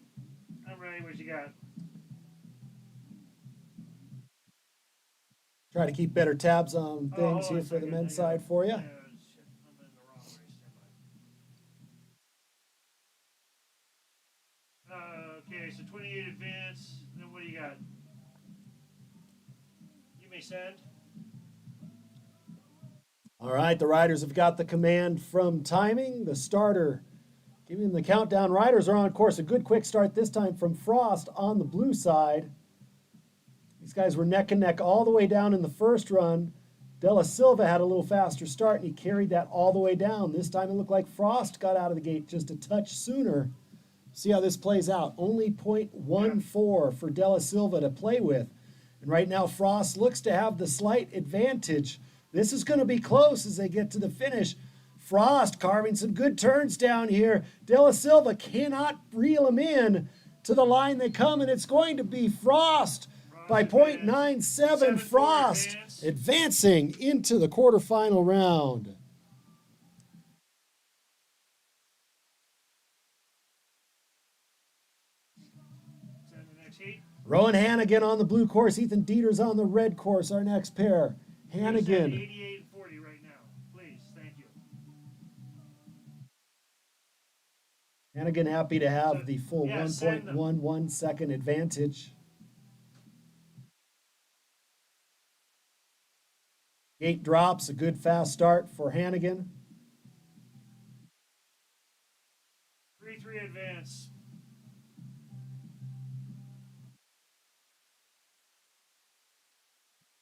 I'm ready. What you got? Try to keep better tabs on things here for the second. men's side for you. Yeah, shit. I'm in the wrong race. Stand by. Okay, so 28 advance. Then what do you got? You may send. All right, the riders have got the command from timing. The starter giving them the countdown. Riders are on course. A good quick start this time from Frost on the blue side. These guys were neck and neck all the way down in the first run. Della Silva had a little faster start, and he carried that all the way down. This time it looked like Frost got out of the gate just a touch sooner. See how this plays out. Only 0.14 for Della Silva to play with. And right now Frost looks to have the slight advantage. This is going to be close as they get to the finish. Frost carving some good turns down here. Della Silva cannot reel him in. To the line they come, and it's going to be Frost by 0.97. Frost advancing into the quarterfinal round. Send the next heat. Rowan Hannigan on the blue course. Ethan Dieters on the red course, our next pair. Hannigan. 88 and 40 right now. Please. Thank you. Hannigan happy to have the full Yeah, send them. 1.11 second advantage. Gate drops, a good fast start for Hannigan. 3-3 advance.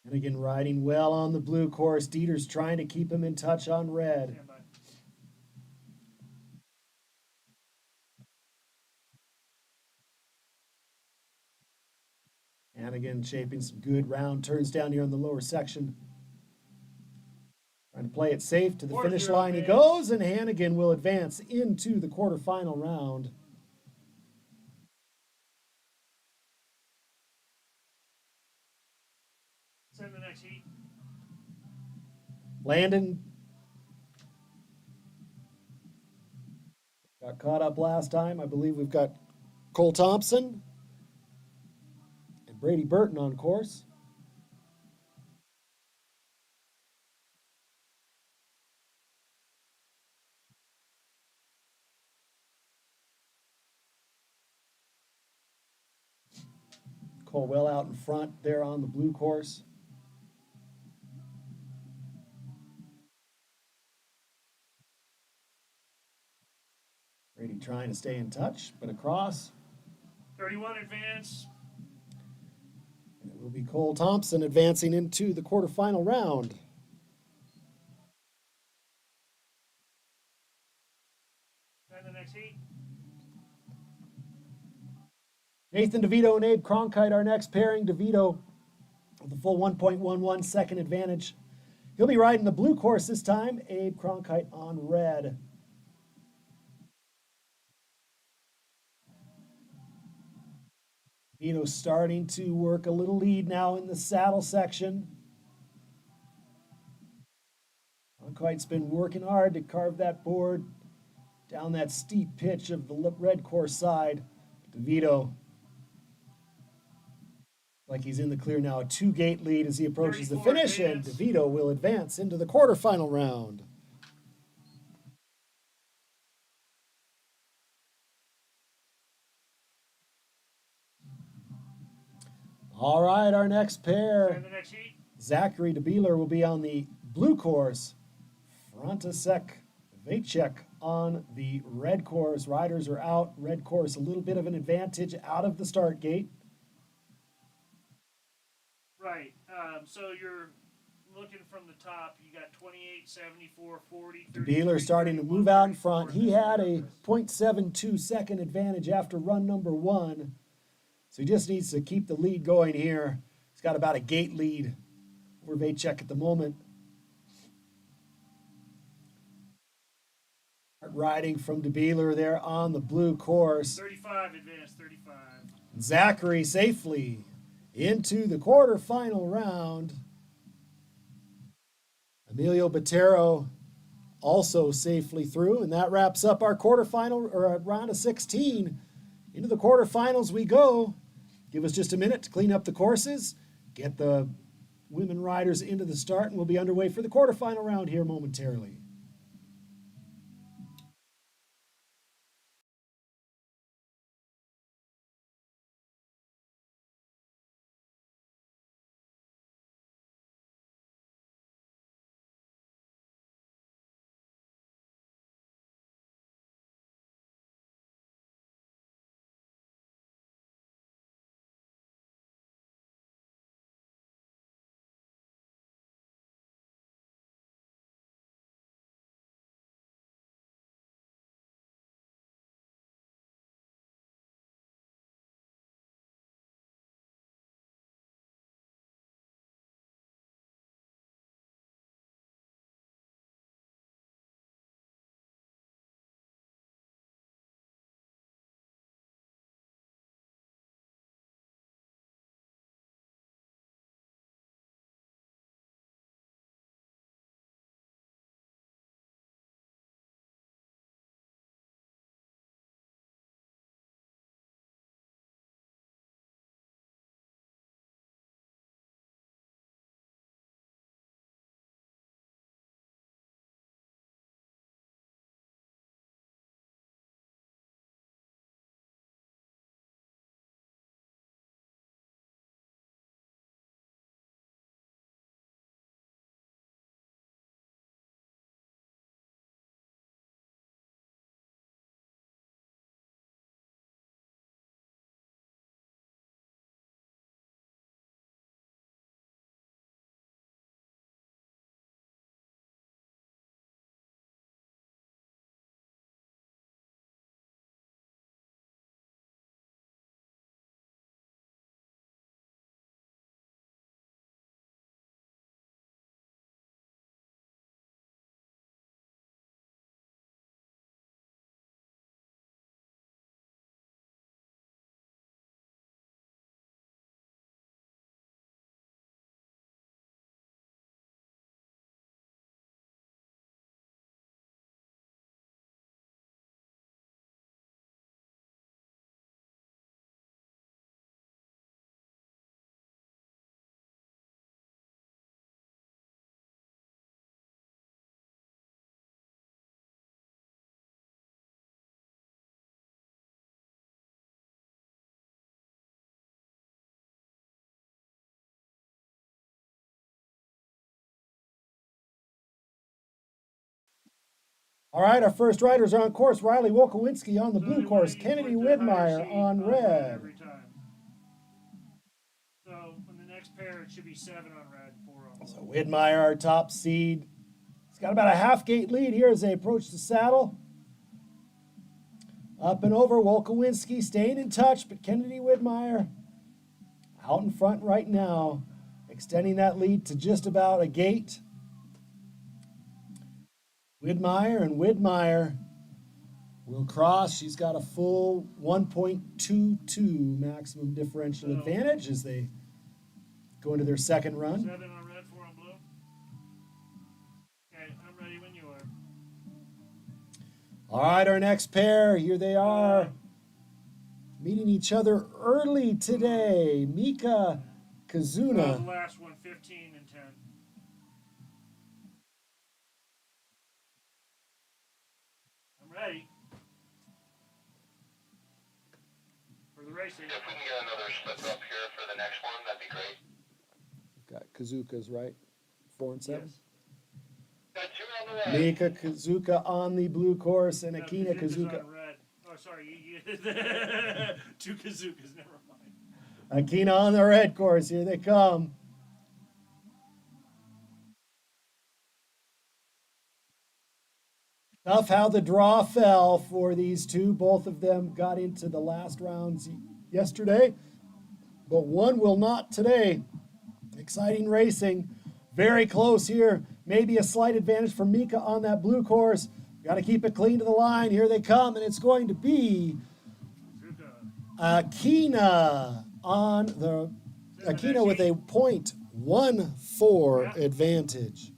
Hannigan riding well on the blue course. Dieters trying to keep him in touch on red. Stand by. Hannigan shaping some good round turns down here in the lower section. Trying to play it safe to the finish line he goes, and Hannigan will advance into the quarterfinal round. Send the next heat. Landon got caught up last time. I believe we've got Cole Thompson and Brady Burton on course. Cole well out in front there on the blue course. Brady trying to stay in touch, but across. 31 advance. And it will be Cole Thompson advancing into the quarterfinal round. Send the next heat. Nathan DeVito and Abe Cronkite, our next pairing. DeVito with a full 1.11 second advantage. He'll be riding the blue course this time. Abe Cronkite on red. DeVito starting to work a little lead now in the saddle section. Cronkite's been working hard to carve that board down that steep pitch of the red course side. DeVito, like he's in the clear now, a 2-gate lead as he approaches the finish, and DeVito will advance into the quarterfinal round. All right, our next pair. Zachary DeBeeler will be on the blue course. Frantisek Vacek on the red course. Riders are out. Red course, a little bit of an advantage out of the start gate. Right. So you're looking from the top. You got 28, 74, 40, 30. DeBeeler starting to move out in front. He had a 0.72 second advantage after run number 1. So he just needs to keep the lead going here. He's got about a gate lead over Vacek at the moment. Riding from DeBeeler there on the blue course. 35 advance, 35. Zachary safely into the quarterfinal round. Emilio Botero also safely through, and that wraps up our quarterfinal, or round of 16. Into the quarterfinals we go. Give us just a minute to clean up the courses, get the women riders into the start, and we'll be underway for the quarterfinal round here momentarily. All right, our first riders are on course. Riley Wolkowinski on the blue course. Kennedy Widmeyer on red. Every time. So on the next pair, it should be 7 on red, 4 on blue. So Widmeyer, our top seed. He's got about a half-gate lead here as they approach the saddle. Up and over, Wolkowinski staying in touch, but Kennedy Widmeyer out in front right now, extending that lead to just about a gate. Widmeyer will cross. She's got a full 1.22 maximum differential advantage as they go into their second run. 7 on red, 4 on blue. Okay, I'm ready when you are. All right, our next pair, here they are. Meeting each other early today. Mika The Kazuna. last one, 15 and 10. I'm ready. For the racing. If we can get another slip up here for the next one, that'd be great. Got Kazuka's right. 4 and 7. Yes. Got two on the right. Mika Kazuka on the blue course and No, Akina Kazuka's Kazuka. on red. Oh, sorry. Two Kazukas, never mind. Akina on the red course. Here they come. Tough how the draw fell for these two. Both of them got into the last rounds yesterday, but one will not today. Exciting racing. Very close here. Maybe a slight advantage for Mika on that blue course. Got to keep it clean to the line. Here they come, and it's going to be Akina on the Akina with a .14 advantage.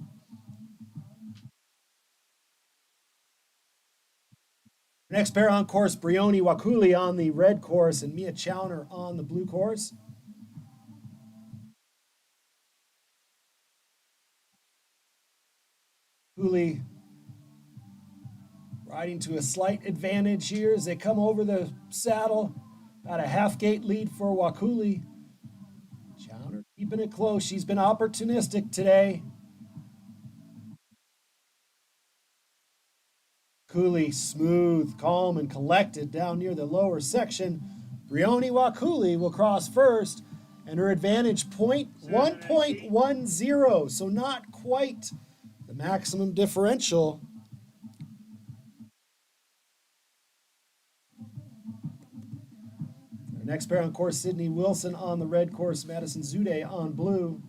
Next pair on course, Brioni Wakuli on the red course and Mia Chowner on the blue course. Wakuli riding to a slight advantage here as they come over the saddle. About a half gate lead for Wakuli. Chowner keeping it close. She's been opportunistic today. Wakuli smooth, calm, and collected down near the lower section. Brioni Wakuli will cross first, and her advantage point 1.10, so not quite the maximum differential. Our next pair on course, Sydney Wilson on the red course, Madison Zude on blue.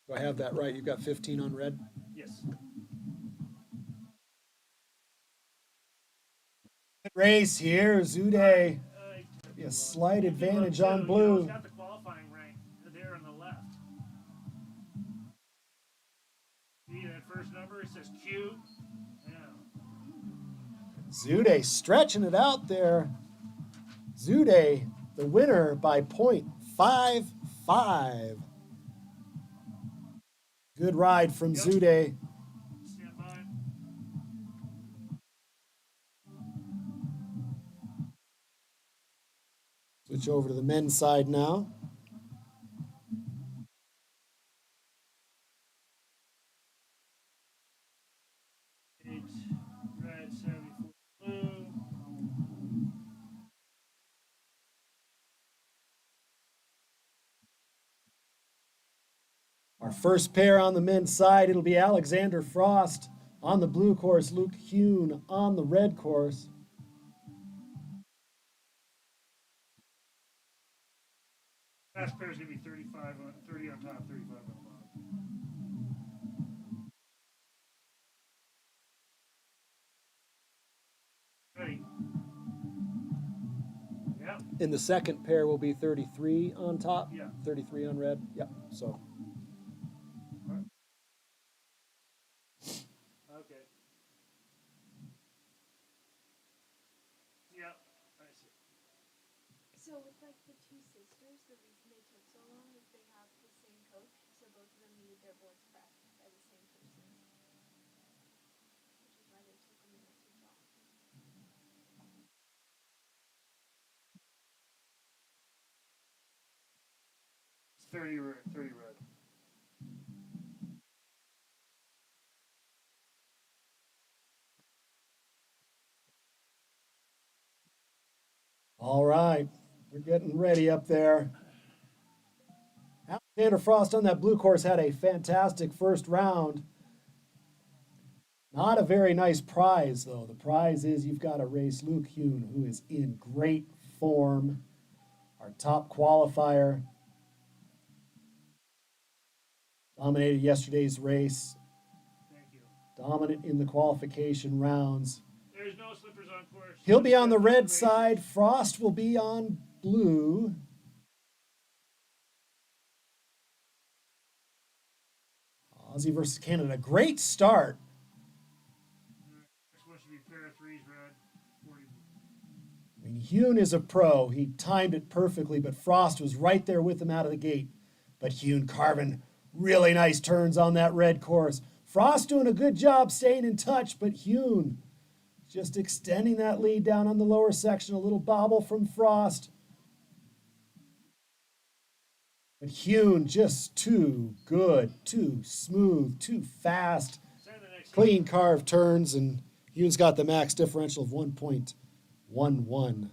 Do I have that right? You've got 15 on red? Yes. Good race here, Zude. A slight advantage on blue. It's got the qualifying rank there on the left. See that first number? It says Q. Yeah. Zude stretching it out there. Zude, the winner by .55. Good ride from Zude. Stand by. Switch over to the men's side now. Red, 74 blue. Our first pair on the men's side, it'll be Alexander Frost on the blue course, Luke Hune on the red course. Last pair is going to be 35 on 30 on top, 35 on the bottom. Ready? Yeah. In the second pair will be 33 on top, Yeah. 33 on red. Yep, so. Okay. Yeah, I see. So with like the two sisters, the reason they took so long is they have the same coach, so both of them needed their boards prepped by the same person. Which is why they took a minute to draw. It's 30 red. 30 red. All right, we're getting ready up there. Alexander Frost on that blue course had a fantastic first round. Not a very nice prize, though. The prize is you've got to race Luke Hune, who is in great form, our top qualifier. Dominated yesterday's race. Thank you. Dominant in the qualification rounds. There's no slippers on course. He'll be on the red side. Frost will be on blue. Aussie versus Canada. Great start. Next one should be pair of threes, red. 40. I mean, Hune is a pro. He timed it perfectly, but Frost was right there with him out of the gate. But Hune carving really nice turns on that red course. Frost doing a good job staying in touch, but Hune just extending that lead down on the lower section. A little bobble from Frost. But Hune just too good, too smooth, too fast. Clean carved turns, and Hune's got the max differential of 1.11.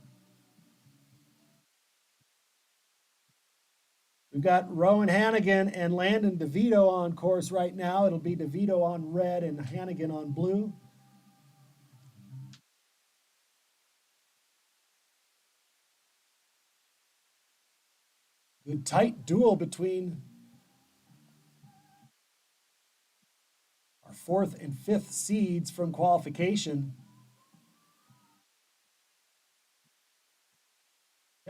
We've got Rowan Hannigan and Landon DeVito on course right now. It'll be DeVito on red and Hannigan on blue. Good tight duel between our 4th and 5th seeds from qualification.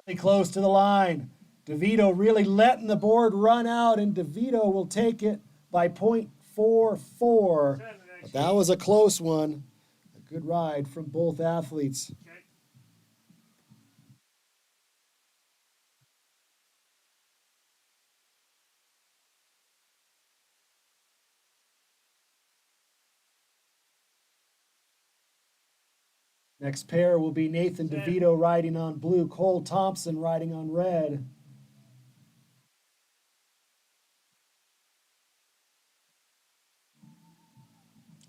Really close to the line. DeVito really letting the board run out, and DeVito will take it by 0.44. But that was a close one. A good ride from both athletes. Next pair will be Nathan DeVito riding on blue, Cole Thompson riding on red.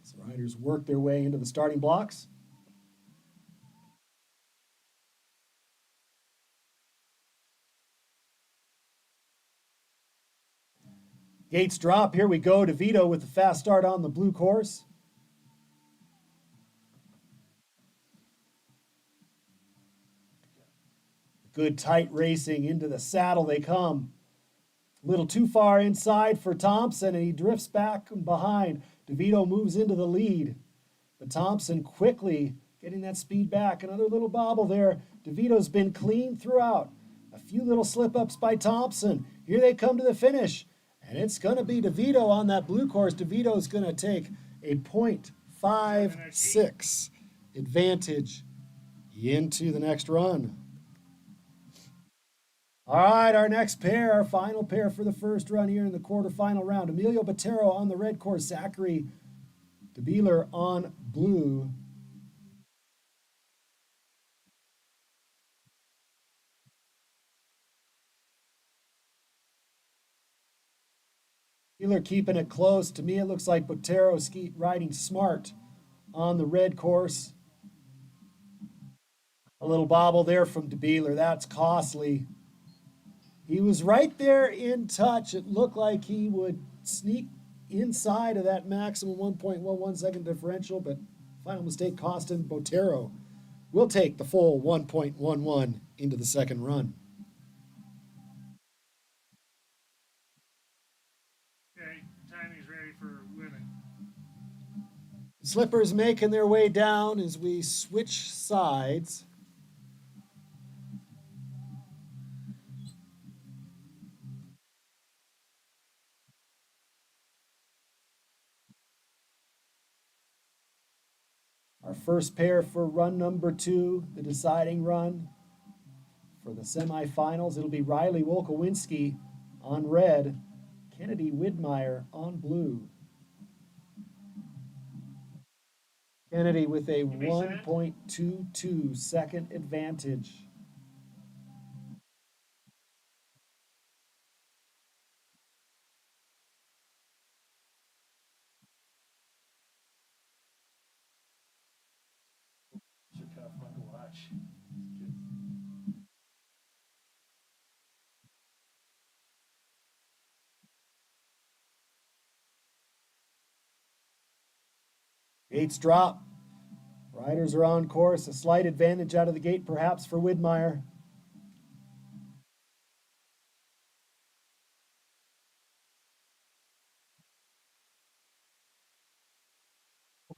As the riders work their way into the starting blocks. Gates drop. Here we go. DeVito with the fast start on the blue course. Good tight racing into the saddle they come. A little too far inside for Thompson, and he drifts back behind. DeVito moves into the lead. But Thompson quickly getting that speed back. Another little bobble there. DeVito's been clean throughout. A few little slip-ups by Thompson. Here they come to the finish. And it's going to be DeVito on that blue course. DeVito's going to take a 0.56 advantage into the next run. All right, our next pair, our final pair for the first run here in the quarterfinal round. Emilio Botero on the red course, Zachary DeBeeler on blue. Beeler keeping it close. To me, it looks like Botero riding smart on the red course. A little bobble there from DeBeeler. That's costly. He was right there in touch. It looked like he would sneak inside of that maximum 1.11 second differential, but final mistake cost him. Botero will take the full 1.11 into the second run. Okay, timing's ready for women. Slippers making their way down as we switch sides. Our first pair for run number 2, the deciding run for the semifinals. It'll be Riley Wolkowinski on red, Kennedy Widmeyer on blue. Kennedy with a 1.22 second advantage. Gates drop. Riders are on course. A slight advantage out of the gate, perhaps, for Widmeyer.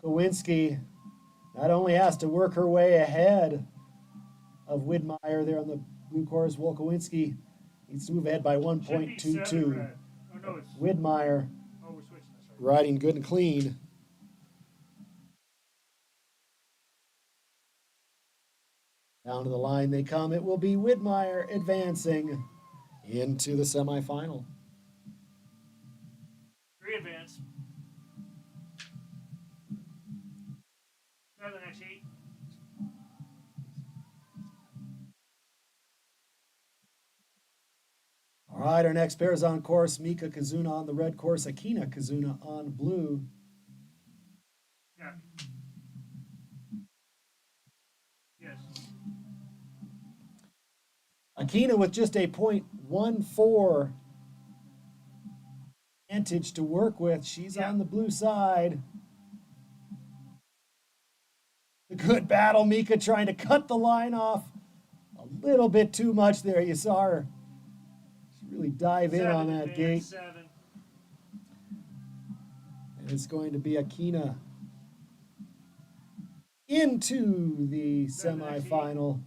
Kowinski not only has to work her way ahead of Widmeyer there on the blue course, Wolkowinski needs to move ahead by 1.22. Oh, no, it's... Widmeyer Oh, we're switching this, riding good and clean. Down to the line they come. It will be Widmeyer advancing into the semifinal. 3 advance. Now the next heat. All right, our next pair is on course. Mika Kazuna on the red course, Akina Kazuna on blue. Yeah. Yes. Akina with just a .14 advantage to work with. She's on the blue side. A good battle. Mika trying to cut the line off a little bit too much there. You saw her really dive in on that gate. 7. And it's going to be Akina into the semifinal.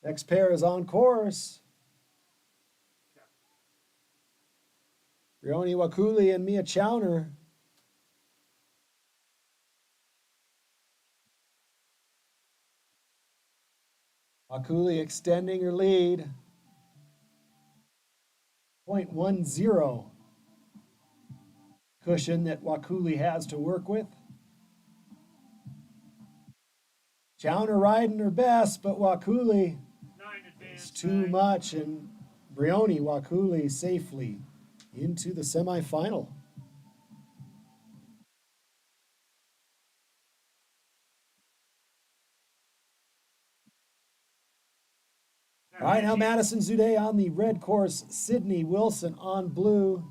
Next pair is on course. Rioni Wakuli and Mia Chowner. Wakuli extending her lead. .10 cushion that Wakuli has to work with. Chowner riding her best, but Wakuli is too much, and Brioni Wakuli safely into the semifinal. All right, now Madison Zude on the red course, Sydney Wilson on blue.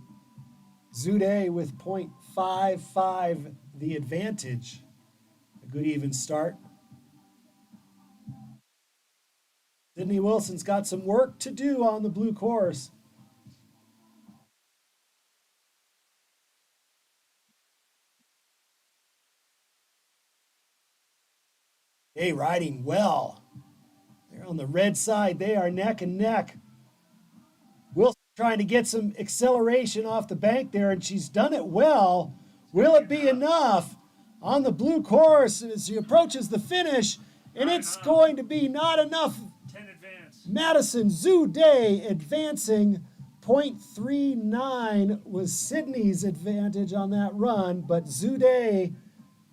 Zude with .55 the advantage. A good even start. Sydney Wilson's got some work to do on the blue course. Hey, riding well. They're on the red side. They are neck and neck. Wilson trying to get some acceleration off the bank there, and she's done it well. Will it be enough on the blue course as she approaches the finish? And it's going to be not enough. 10 advance. Madison Zude advancing. .39 was Sydney's advantage on that run, but Zude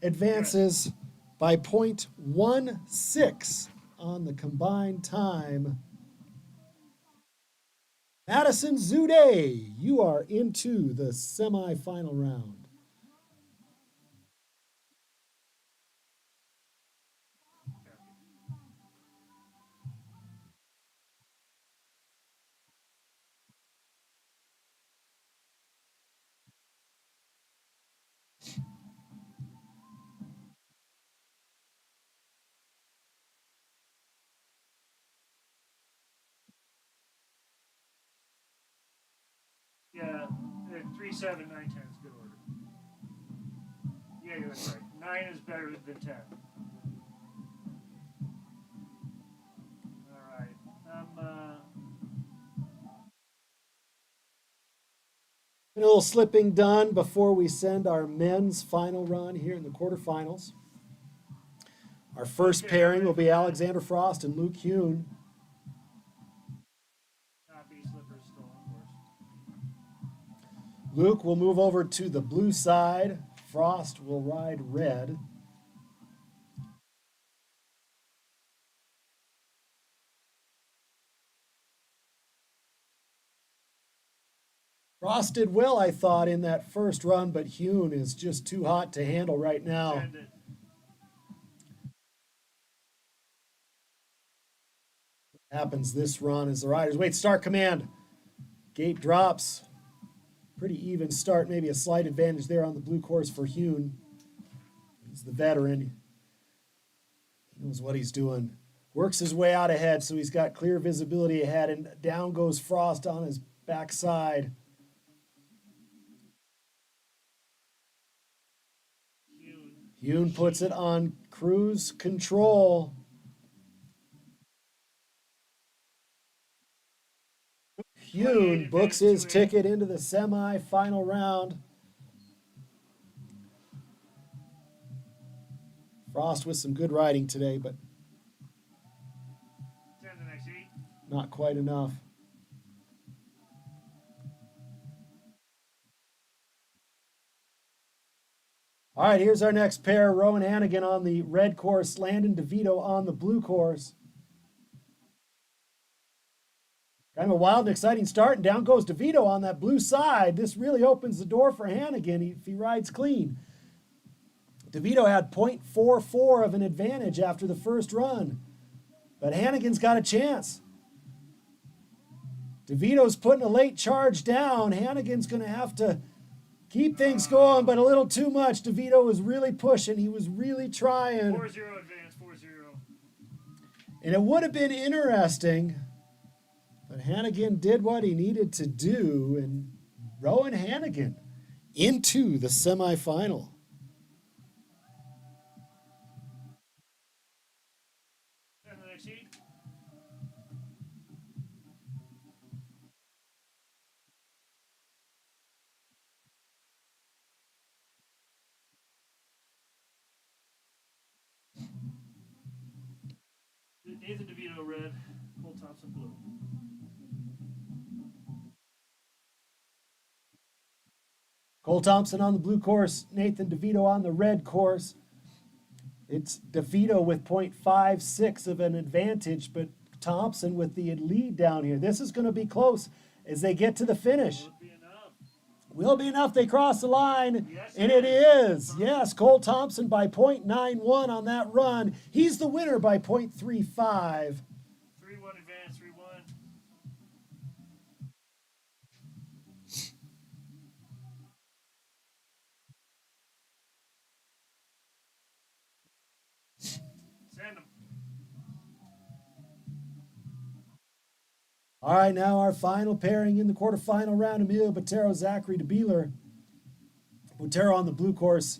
advances by .16 on the combined time. Madison Zude, you are into the semifinal round. Yeah, 3, 7, 9, 10 is good order. Yeah, that's right. 9 is better than 10. All right. A little slipping done before we send our men's final run here in the quarterfinals. Our first pairing will be Alexander Frost and Luke Hune. Copy, slippers still on course. Luke will move over to the blue side. Frost will ride red. Frost did well, I thought, in that first run, but Hune is just too hot to handle right now. What happens this run as the riders wait, start command. Gate drops. Pretty even start, maybe a slight advantage there on the blue course for Hune. He's the veteran. He knows what he's doing. Works his way out ahead, so he's got clear visibility ahead, and down goes Frost on his backside. Hune puts it on cruise control. Yoon books his ticket into the semi-final round. Frost with some good riding today, but not quite enough. All right, here's our next pair. Rowan Hannigan on the red course, Landon DeVito on the blue course. Kind of a wild and exciting start, and down goes DeVito on that blue side. This really opens the door for Hannigan if he rides clean. DeVito had .44 of an advantage after the first run, but Hannigan's got a chance. DeVito's putting a late charge down. Hannigan's going to have to keep things going, but a little too much. DeVito was really pushing. He was really trying. 4-0 advance, 4-0. And it would have been interesting, but Hannigan did what he needed to do, and Rowan Hannigan into the semifinal. And the next heat. Nathan DeVito red, Cole Thompson blue. Cole Thompson on the blue course, Nathan DeVito on the red course. It's DeVito with .56 of an advantage, but Thompson with the lead down here. This is going to be close as they get to the finish. Will be enough. They cross the line, and it is. Yes, Cole Thompson by .91 on that run. He's the winner by .35. 3-1 advance, 3-1. Send him. All right, now our final pairing in the quarterfinal round, Emilio Botero, Zachary DeBeeler. Botero on the blue course.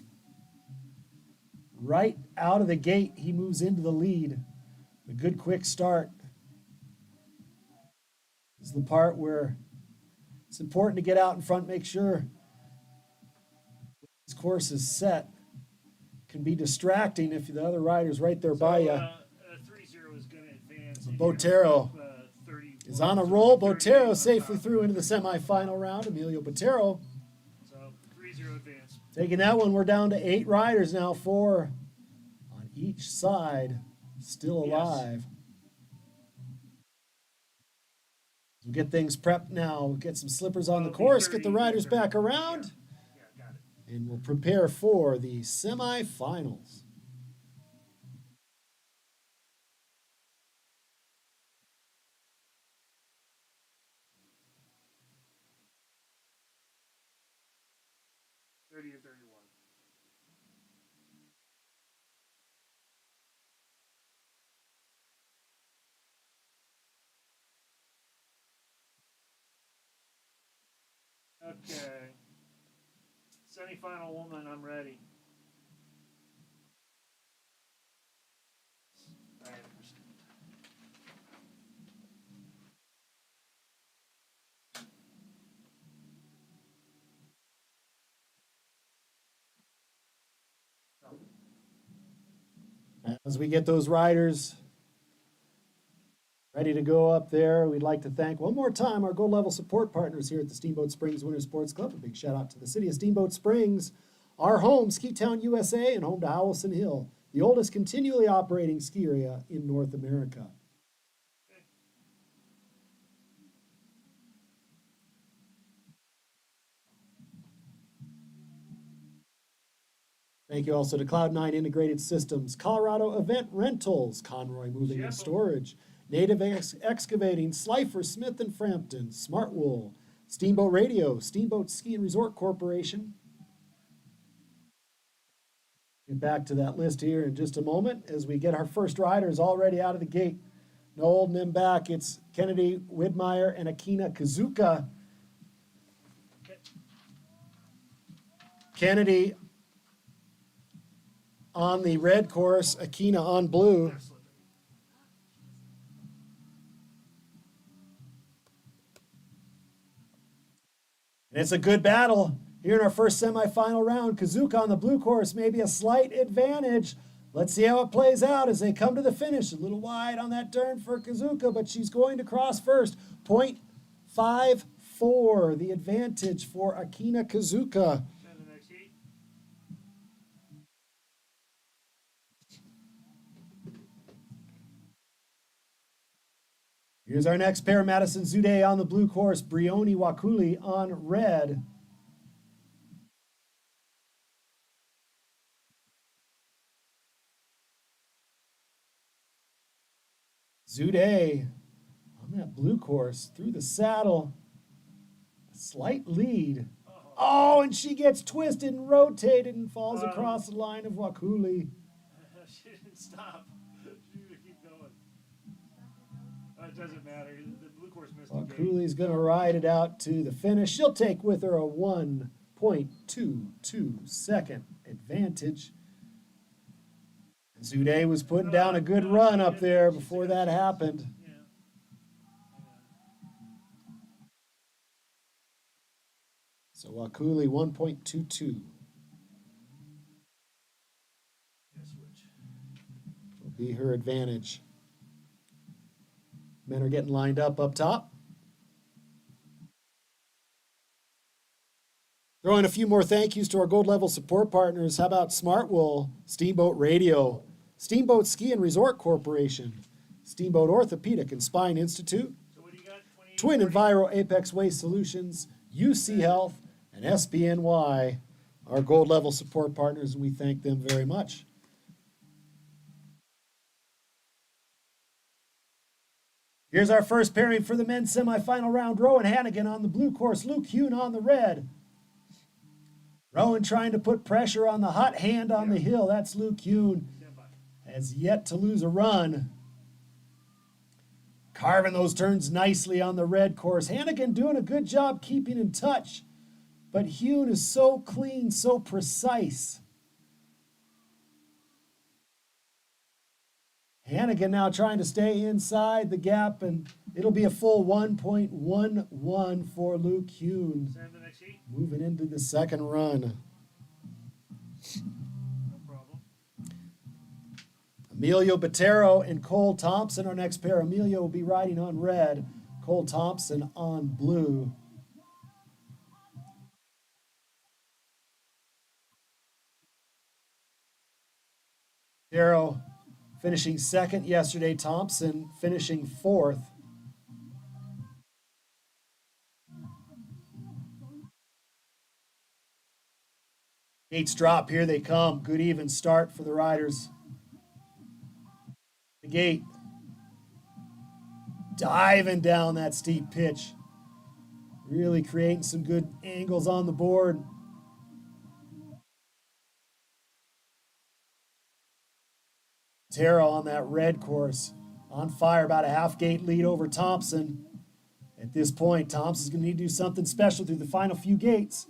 Right out of the gate, he moves into the lead. A good quick start. This is the part where it's important to get out in front, make sure this course is set. Can be distracting if the other rider's right there by you. 3-0 is going to advance. Botero is on a roll. Botero safely through into the semifinal round. Emilio Botero. So 3-0 advance. Taking that one, we're down to 8 riders now, 4 on each side, still alive. We'll get things prepped now. We'll get some slippers on the course, get the riders back around, and we'll prepare for the semifinals. Okay. Semi-final woman, I'm ready. I understand. As we get those riders ready to go up there, we'd like to thank one more time our gold level support partners here at the Steamboat Springs Winter Sports Club. A big shout out to the city of Steamboat Springs, our home, Ski Town, USA, and home to Howelsen Hill, the oldest continually operating ski area in North America. Thank you also to Cloud9 Integrated Systems, Colorado Event Rentals, Conroy Moving and Storage, Native Excavating, Slifer, Smith & Frampton, Smart Wool, Steamboat Radio, Steamboat Ski and Resort Corporation. Get back to that list here in just a moment as we get our first riders already out of the gate. No holding them back. It's Kennedy Widmeyer and Akina Kazuka. Kennedy on the red course, Akina on blue. And it's a good battle here in our first semifinal round. Kazuka on the blue course, maybe a slight advantage. Let's see how it plays out as they come to the finish. A little wide on that turn for Kazuka, but she's going to cross first. 0.54, the advantage for Akina Kazuka. Send the next heat. Here's our next pair, Madison Zude on the blue course, Brioni Wakuli on red. Zude on that blue course through the saddle. A slight lead. Oh, and she gets twisted and rotated and falls across the line of Wakuli. She didn't stop. She didn't keep going. It doesn't matter. The blue course missed the gate. Wakuli's going to ride it out to the finish. She'll take with her a 1.22 second advantage. Zude was putting down a good run up there before that happened. So Wakuli 1.22 will be her advantage. Men are getting lined up top. Throw in a few more thank yous to our gold level support partners. How about Smartwool, Steamboat Radio, Steamboat Ski and Resort Corporation, Steamboat Orthopedic and Spine Institute, Twin Enviro Apex Waste Solutions, UC Health, and SBNY, our gold level support partners, and we thank them very much. Here's our first pairing for the men's semifinal round. Rowan Hannigan on the blue course, Luke Hune on the red. Rowan trying to put pressure on the hot hand on the hill. That's Luke Hune. Has yet to lose a run. Carving those turns nicely on the red course. Hannigan doing a good job keeping in touch. But Hune is so clean, so precise. Hannigan now trying to stay inside the gap, and it'll be a full 1.11 for Luke Hune. Moving into the second run. No problem. Emilio Botero and Cole Thompson, our next pair. Emilio will be riding on red, Cole Thompson on blue. Botero finishing second yesterday, Thompson finishing fourth. Gates drop, here they come. Good even start for the riders. The gate. Diving down that steep pitch. Really creating some good angles on the board. Taro on that red course. On fire, about a half gate lead over Thompson. At this point, Thompson's going to need to do something special through the final few gates.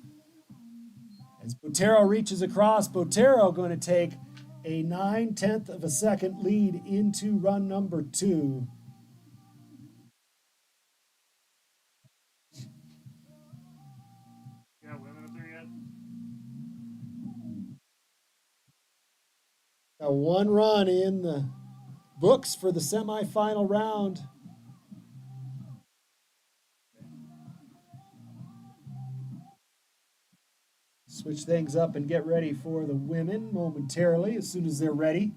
As Botero reaches across, Botero going to take a 9/10 of a second lead into run number 2. Got women up there yet? Got one run in the books for the semifinal round. Switch things up and get ready for the women momentarily as soon as they're ready.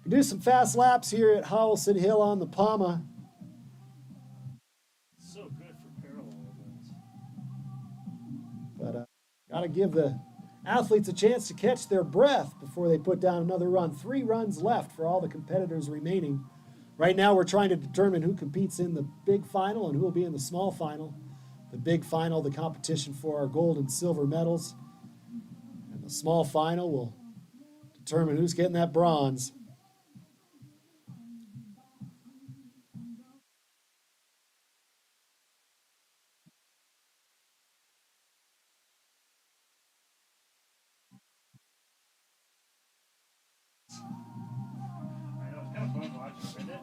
We'll do some fast laps here at Howelsen Hill on the Palma. So good for parallel events. But got to give the athletes a chance to catch their breath before they put down another run. 3 runs left for all the competitors remaining. Right now we're trying to determine who competes in the big final and who will be in the small final. The big final, the competition for our gold and silver medals. And the small final will determine who's getting that bronze. I know, it's kind of fun watching, isn't it?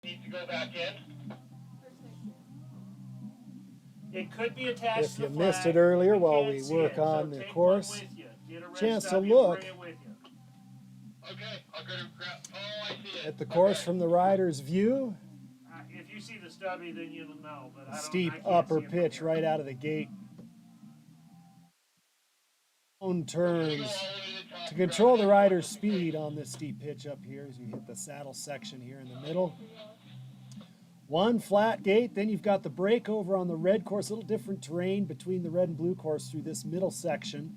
Need to go back in? It could be attached If to you the missed flag. it earlier We while can't we see work it, so on the take course, one with you. Get a red chance to stubby and look bring it with you. Okay, I'll go to grab. Oh, I see it. at the course Okay. from the rider's view. If you see the stubby, then you'll know. But I Steep can't upper see it from pitch here. right out of the gate. Turns to control the rider's speed on this steep pitch up here as you hit the saddle section here in the middle. One flat gate, then you've got the break over on the red course, a little different terrain between the red and blue course through this middle section.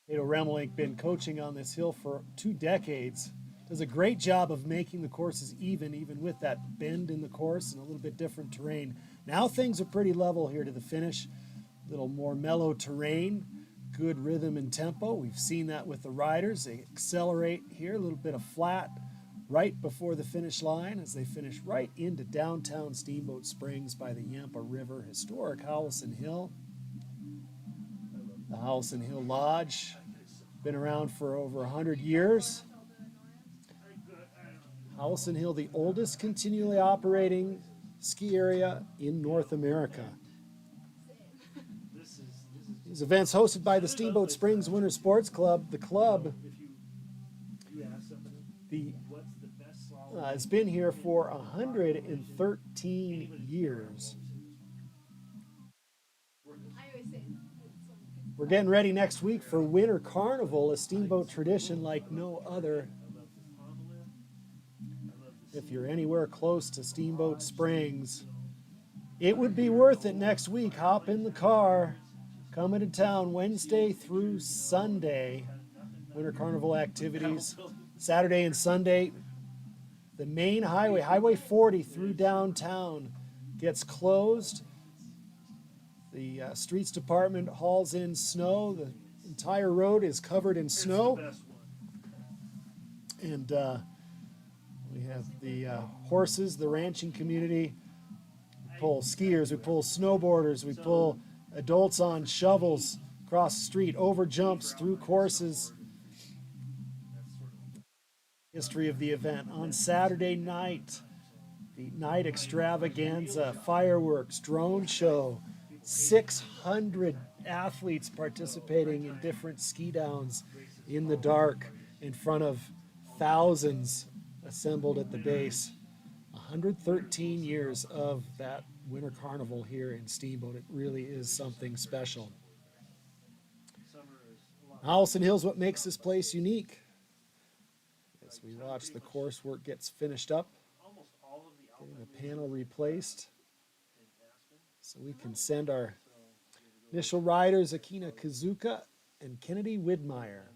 Cato Remelink been coaching on this hill for 2 decades. Does a great job of making the courses even with that bend in the course and a little bit different terrain. Now things are pretty level here to the finish. A little more mellow terrain, good rhythm and tempo. We've seen that with the riders. They accelerate here, a little bit of flat right before the finish line as they finish right into downtown Steamboat Springs by the Yampa River, historic Howelsen Hill. The Howelsen Hill Lodge, been around for over 100 years. Howelsen Hill, the oldest continually operating ski area in North America. These events hosted by the Steamboat Springs Winter Sports Club. The club has been here for 113 years. We're getting ready next week for Winter Carnival, a steamboat tradition like no other. If you're anywhere close to Steamboat Springs, it would be worth it next week. Hop in the car, come into town Wednesday through Sunday. Winter Carnival activities. Saturday and Sunday, the main highway, Highway 40 through downtown, gets closed. The streets department hauls in snow. The entire road is covered in snow. And we have the horses, the ranching community. We pull skiers, we pull snowboarders, we pull adults on shovels across the street, over jumps, through courses. History of the event. On Saturday night, the night extravaganza, fireworks, drone show, 600 athletes participating in different ski downs in the dark in front of thousands assembled at the base. 113 years of that Winter Carnival here in Steamboat. It really is something special. Howelsen Hill is what makes this place unique. As we watch the coursework gets finished up, getting the panel replaced, so we can send our initial riders Akina Kazuka and Kennedy Widmeyer.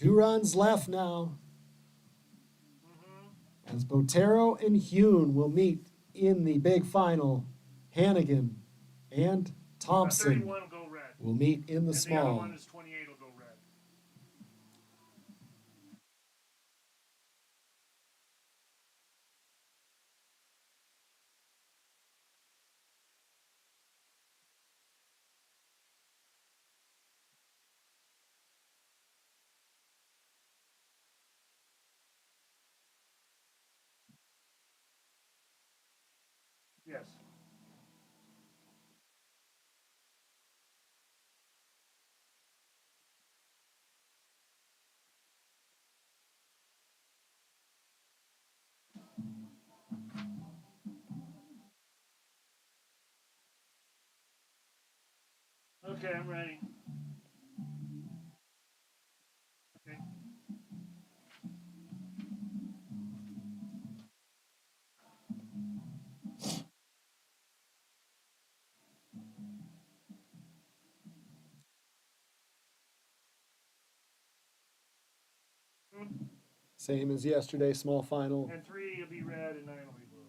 2 runs left now. As Botero and Hune will meet in the big final. Hannigan and Thompson 31 will go red. will meet in the And small. the other one is 28 will go red. Yes. Okay, I'm ready. Okay. Same as yesterday, small final. And 3 will be red and 9 will be blue.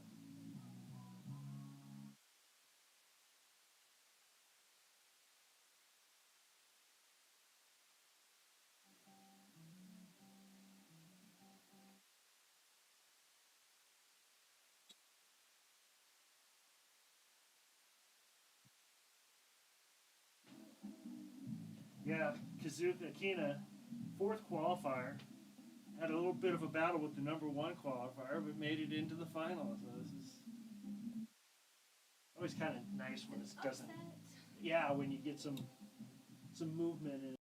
Yeah, Kazuka Akina, 4th qualifier, had a little bit of a battle with the number 1 qualifier, but made it into the final. So this is always kind of nice when it doesn't. Yeah, when you get some movement in.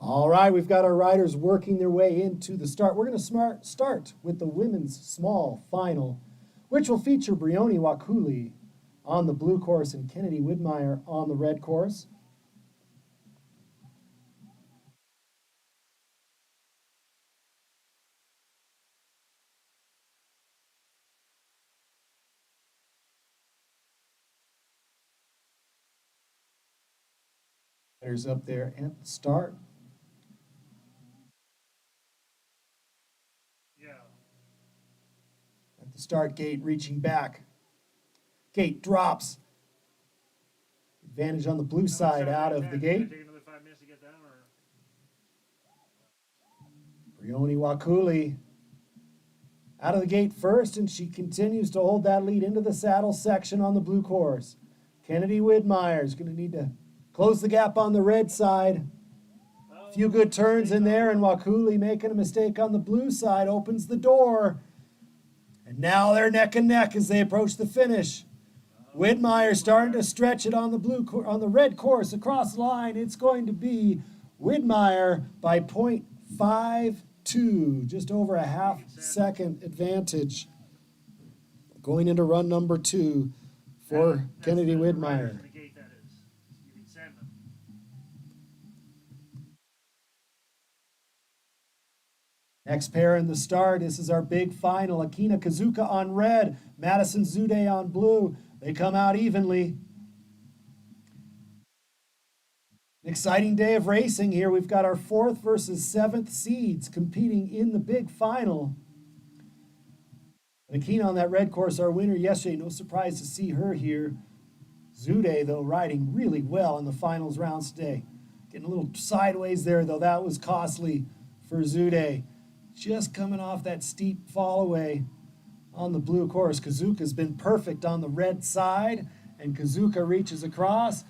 All right, we've got our riders working their way into the start. We're going to start with the women's small final, which will feature Brioni Wakuli on the blue course and Kennedy Widmeyer on the red course. Riders up there at the start. At the start gate, reaching back. Gate drops. Advantage on the blue side out of the gate. Take another 5 minutes to get down, or? Brioni Wakuli out of the gate first, and she continues to hold that lead into the saddle section on the blue course. Kennedy Widmeyer is going to need to close the gap on the red side. A few good turns in there, and Wakuli making a mistake on the blue side opens the door. And now they're neck and neck as they approach the finish. Widmeyer starting to stretch it on the red course across the line. It's going to be Widmeyer by 0.52, just over a half-second advantage. Going into run number 2 for Kennedy Widmeyer. Next pair in the start. This is our big final. Akina Kazuka on red, Madison Zude on blue. They come out evenly. An exciting day of racing here. We've got our 4th versus 7th seeds competing in the big final. And Akina on that red course, our winner yesterday. No surprise to see her here. Zude, though, riding really well in the finals rounds today. Getting a little sideways there, though. That was costly for Zude. Just coming off that steep fall away on the blue course. Kazuka's been perfect on the red side, and Kazuka reaches across,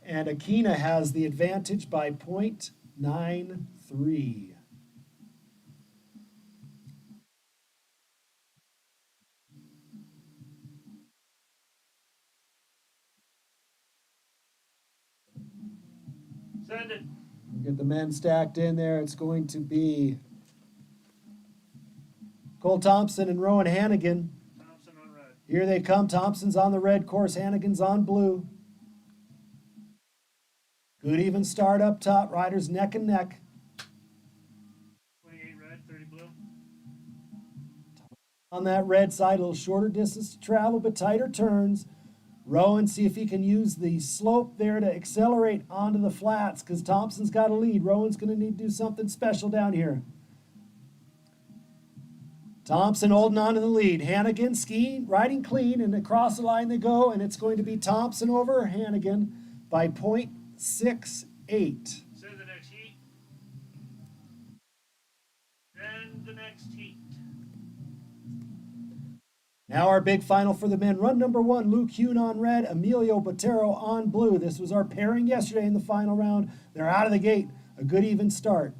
and Akina has the advantage by 0.93. Send it. We'll get the men stacked in there. It's going to be Cole Thompson and Rowan Hannigan. Thompson on red. Here they come. Thompson's on the red course. Hannigan's on blue. Good even start up top. Riders neck and neck. 28 red, 30 blue. On that red side, a little shorter distance to travel, but tighter turns. Rowan, see if he can use the slope there to accelerate onto the flats, because Thompson's got a lead. Rowan's going to need to do something special down here. Thompson holding on to the lead. Hannigan skiing, riding clean, and across the line they go, and it's going to be Thompson over Hannigan by 0.68. Send the next heat. Then the next heat. Now our big final for the men. Run number 1, Luke Hune on red, Emilio Botero on blue. This was our pairing yesterday in the final round. They're out of the gate. A good even start.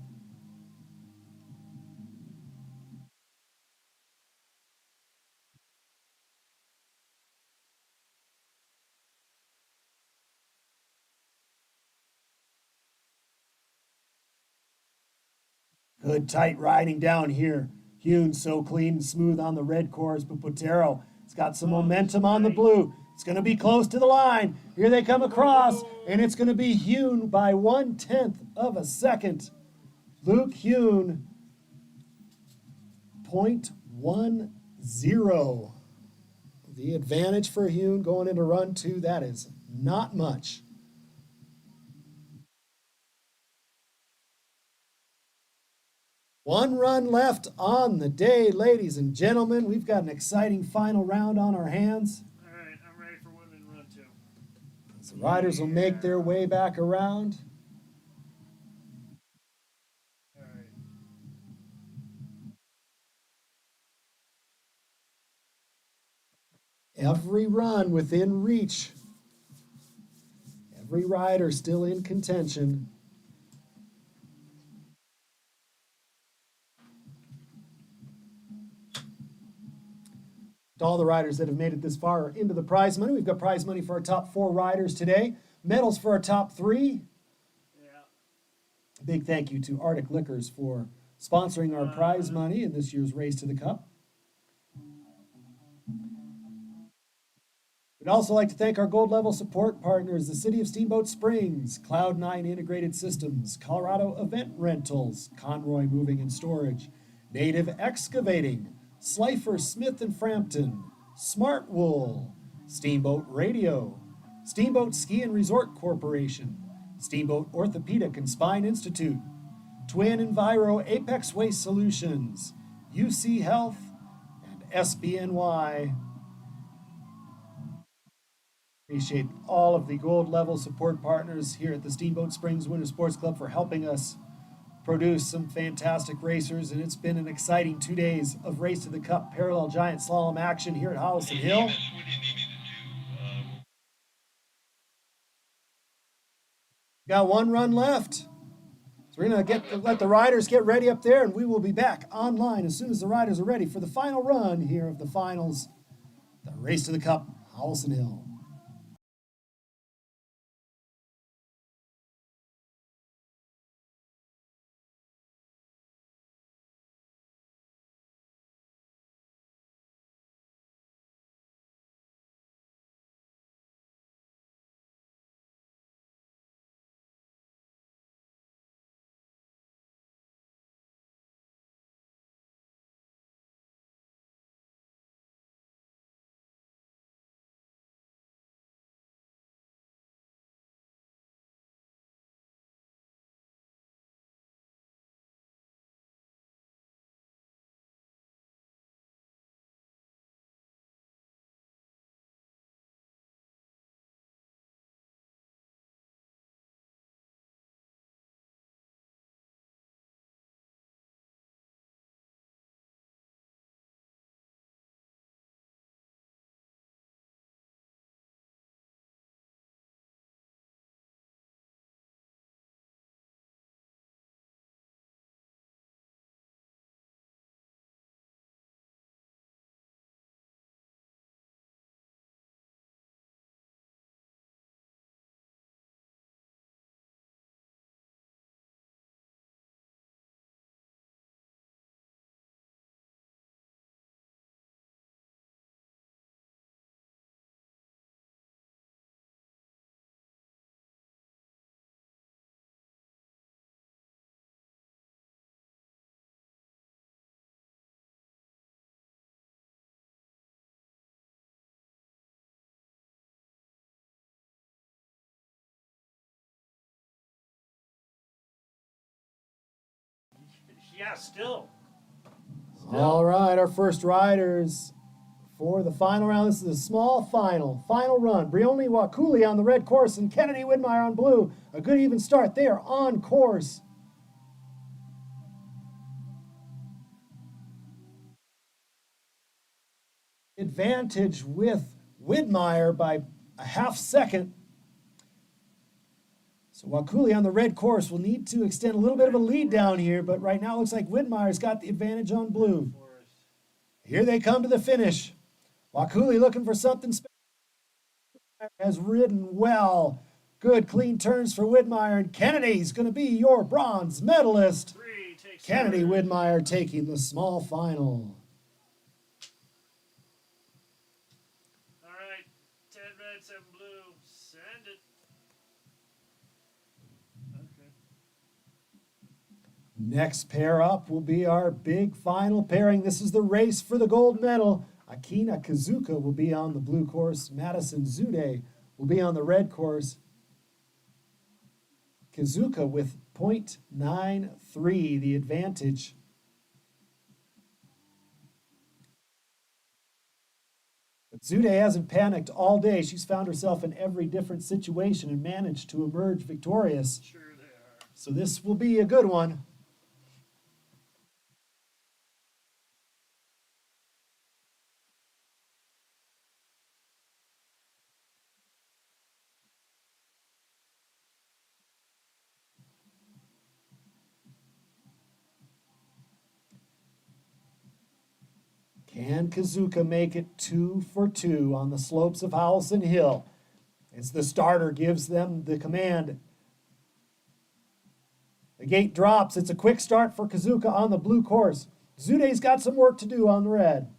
Good tight riding down here. Hune so clean and smooth on the red course, but Botero has got some momentum on the blue. It's going to be close to the line. Here they come across, and it's going to be Hune by 1/10 of a second. Luke Hune, 0.10. The advantage for Hune going into run 2, that is not much. One run left on the day, ladies and gentlemen. We've got an exciting final round on our hands. All right, I'm ready for women run 2. So riders will make their way back around. All right. Every run within reach. Every rider still in contention. To all the riders that have made it this far into the prize money. We've got prize money for our top 4 riders today. Medals for our top 3. Yeah. A big thank you to Arctic Liquors for sponsoring our prize money in this year's Race to the Cup. We'd also like to thank our gold level support partners, the City of Steamboat Springs, Cloud9 Integrated Systems, Colorado Event Rentals, Conroy Moving and Storage, Native Excavating, Slifer Smith and Frampton, Smart Wool, Steamboat Radio, Steamboat Ski and Resort Corporation, Steamboat Orthopedic and Spine Institute, Twin Enviro Apex Waste Solutions, UC Health, and SBNY. Appreciate all of the gold level support partners here at the Steamboat Springs Winter Sports Club for helping us produce some fantastic racers, and it's been an exciting 2 days of Race to the Cup parallel giant slalom action here at Howelsen Hill. Got one run left. So we're gonna let the riders get ready up there, and we will be back online as soon as the riders are ready for the final run here of the finals, the Race to the Cup, Howelsen Hill. Yeah, still. All right, our first riders for the final round. This is a small final run. Brioni Wakuli on the red course and Kennedy Widmeyer on blue. A good even start. They are on course. Advantage with Widmeyer by a half second. So Wakuli on the red course will need to extend a little bit of a lead down here, but right now it looks like Widmeyer's got the advantage on blue. Here they come to the finish. Wakuli looking for something special. Has ridden well. Good clean turns for Widmeyer, and Kennedy's going to be your bronze medalist. Kennedy Widmeyer taking the small final. All right, 10 red, 7 blue. Send it. Okay. Next pair up will be our big final pairing. This is the race for the gold medal. Akina Kazuka will be on the blue course. Madison Zude will be on the red course. Kazuka with .93, the advantage. But Zude hasn't panicked all day. She's found herself in every different situation and managed to emerge victorious. Sure they are. So this will be a good one. Can Kazuka make it 2 for 2 on the slopes of Howelsen Hill? As the starter gives them the command. Again, gate drops. It's a quick start for Kazuka on the blue course. Zude's got some work to do on the red.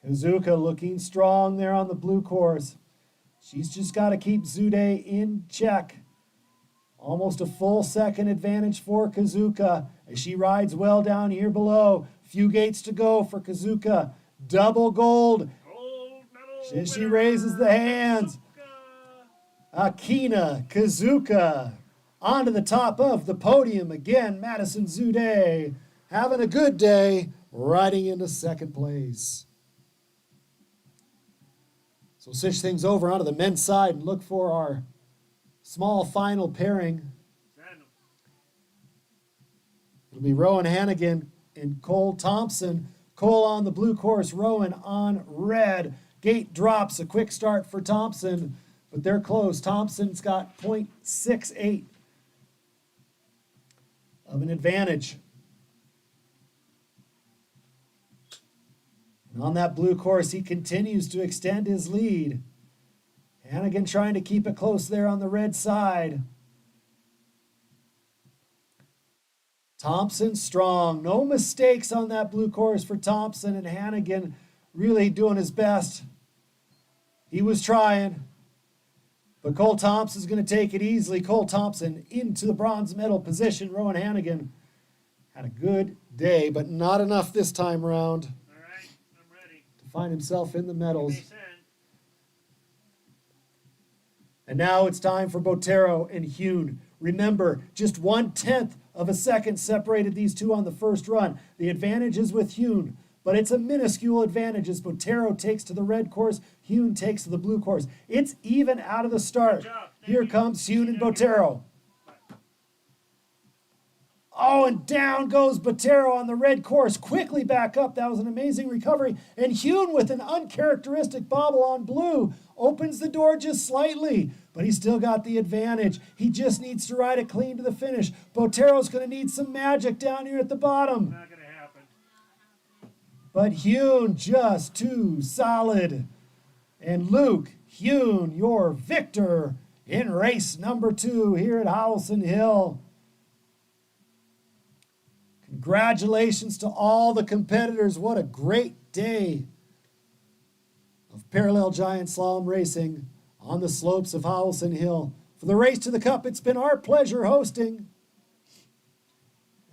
Kazuka looking strong there on the blue course. She's just got to keep Zude in check. Almost a full second advantage for Kazuka as she rides well down here below. Few gates to go for Kazuka. Double gold. As she raises the hands. Akina Kazuka onto the top of the podium again. Madison Zude having a good day, riding into second place. So we'll switch things over onto the men's side and look for our small final pairing. It'll be Rowan Hannigan and Cole Thompson. Cole on the blue course, Rowan on red. Gate drops, a quick start for Thompson, but they're close. Thompson's got 0.68 of an advantage. And on that blue course, he continues to extend his lead. Hannigan trying to keep it close there on the red side. Thompson strong. No mistakes on that blue course for Thompson, and Hannigan really doing his best. He was trying, but Cole Thompson's going to take it easily. Cole Thompson into the bronze medal position. Rowan Hannigan had a good day, but not enough this time around. All right, I'm ready. To find himself in the medals. And now it's time for Botero and Hune. Remember, just 1/10 of a second separated these two on the first run. The advantage is with Hune, but it's a minuscule advantage as Botero takes to the red course, Hune takes to the blue course. It's even out of the start. Here comes Hune and Botero. Oh, and down goes Botero on the red course. Quickly back up. That was an amazing recovery. And Hune with an uncharacteristic bobble on blue opens the door just slightly, but he's still got the advantage. He just needs to ride it clean to the finish. Botero's going to need some magic down here at the bottom. Not going to happen. But Hune just too solid. And Luke Hune, your victor in race number 2 here at Howelsen Hill. Congratulations to all the competitors. What a great day of parallel giant slalom racing on the slopes of Howelsen Hill. For the Race to the Cup, it's been our pleasure hosting.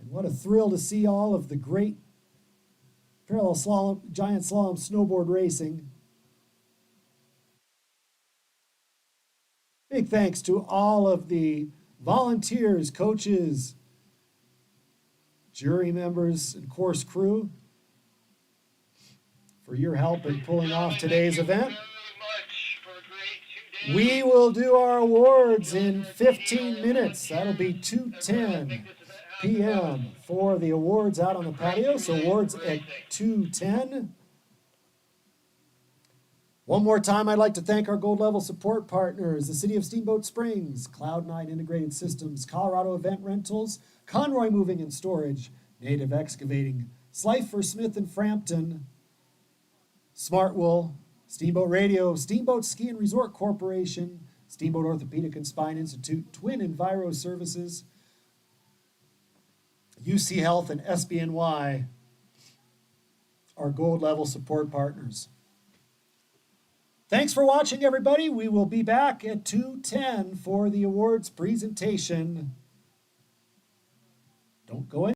And what a thrill to see all of the great parallel slalom, giant slalom snowboard racing. Big thanks to all of the volunteers, coaches, jury members, and course crew for your help in pulling off today's event. We will do our awards in 15 minutes. That'll be 2:10 p.m. for the awards out on the patio. So awards at 2:10. One more time, I'd like to thank our gold level support partners, the City of Steamboat Springs, Cloud9 Integrated Systems, Colorado Event Rentals, Conroy Moving and Storage, Native Excavating, Slifer Smith and Frampton, Smart Wool, Steamboat Radio, Steamboat Ski and Resort Corporation, Steamboat Orthopedic and Spine Institute, Twin Enviro Services, UC Health, and SBNY, our gold level support partners. Thanks for watching, everybody. We will be back at 2:10 for the awards presentation. Don't go in.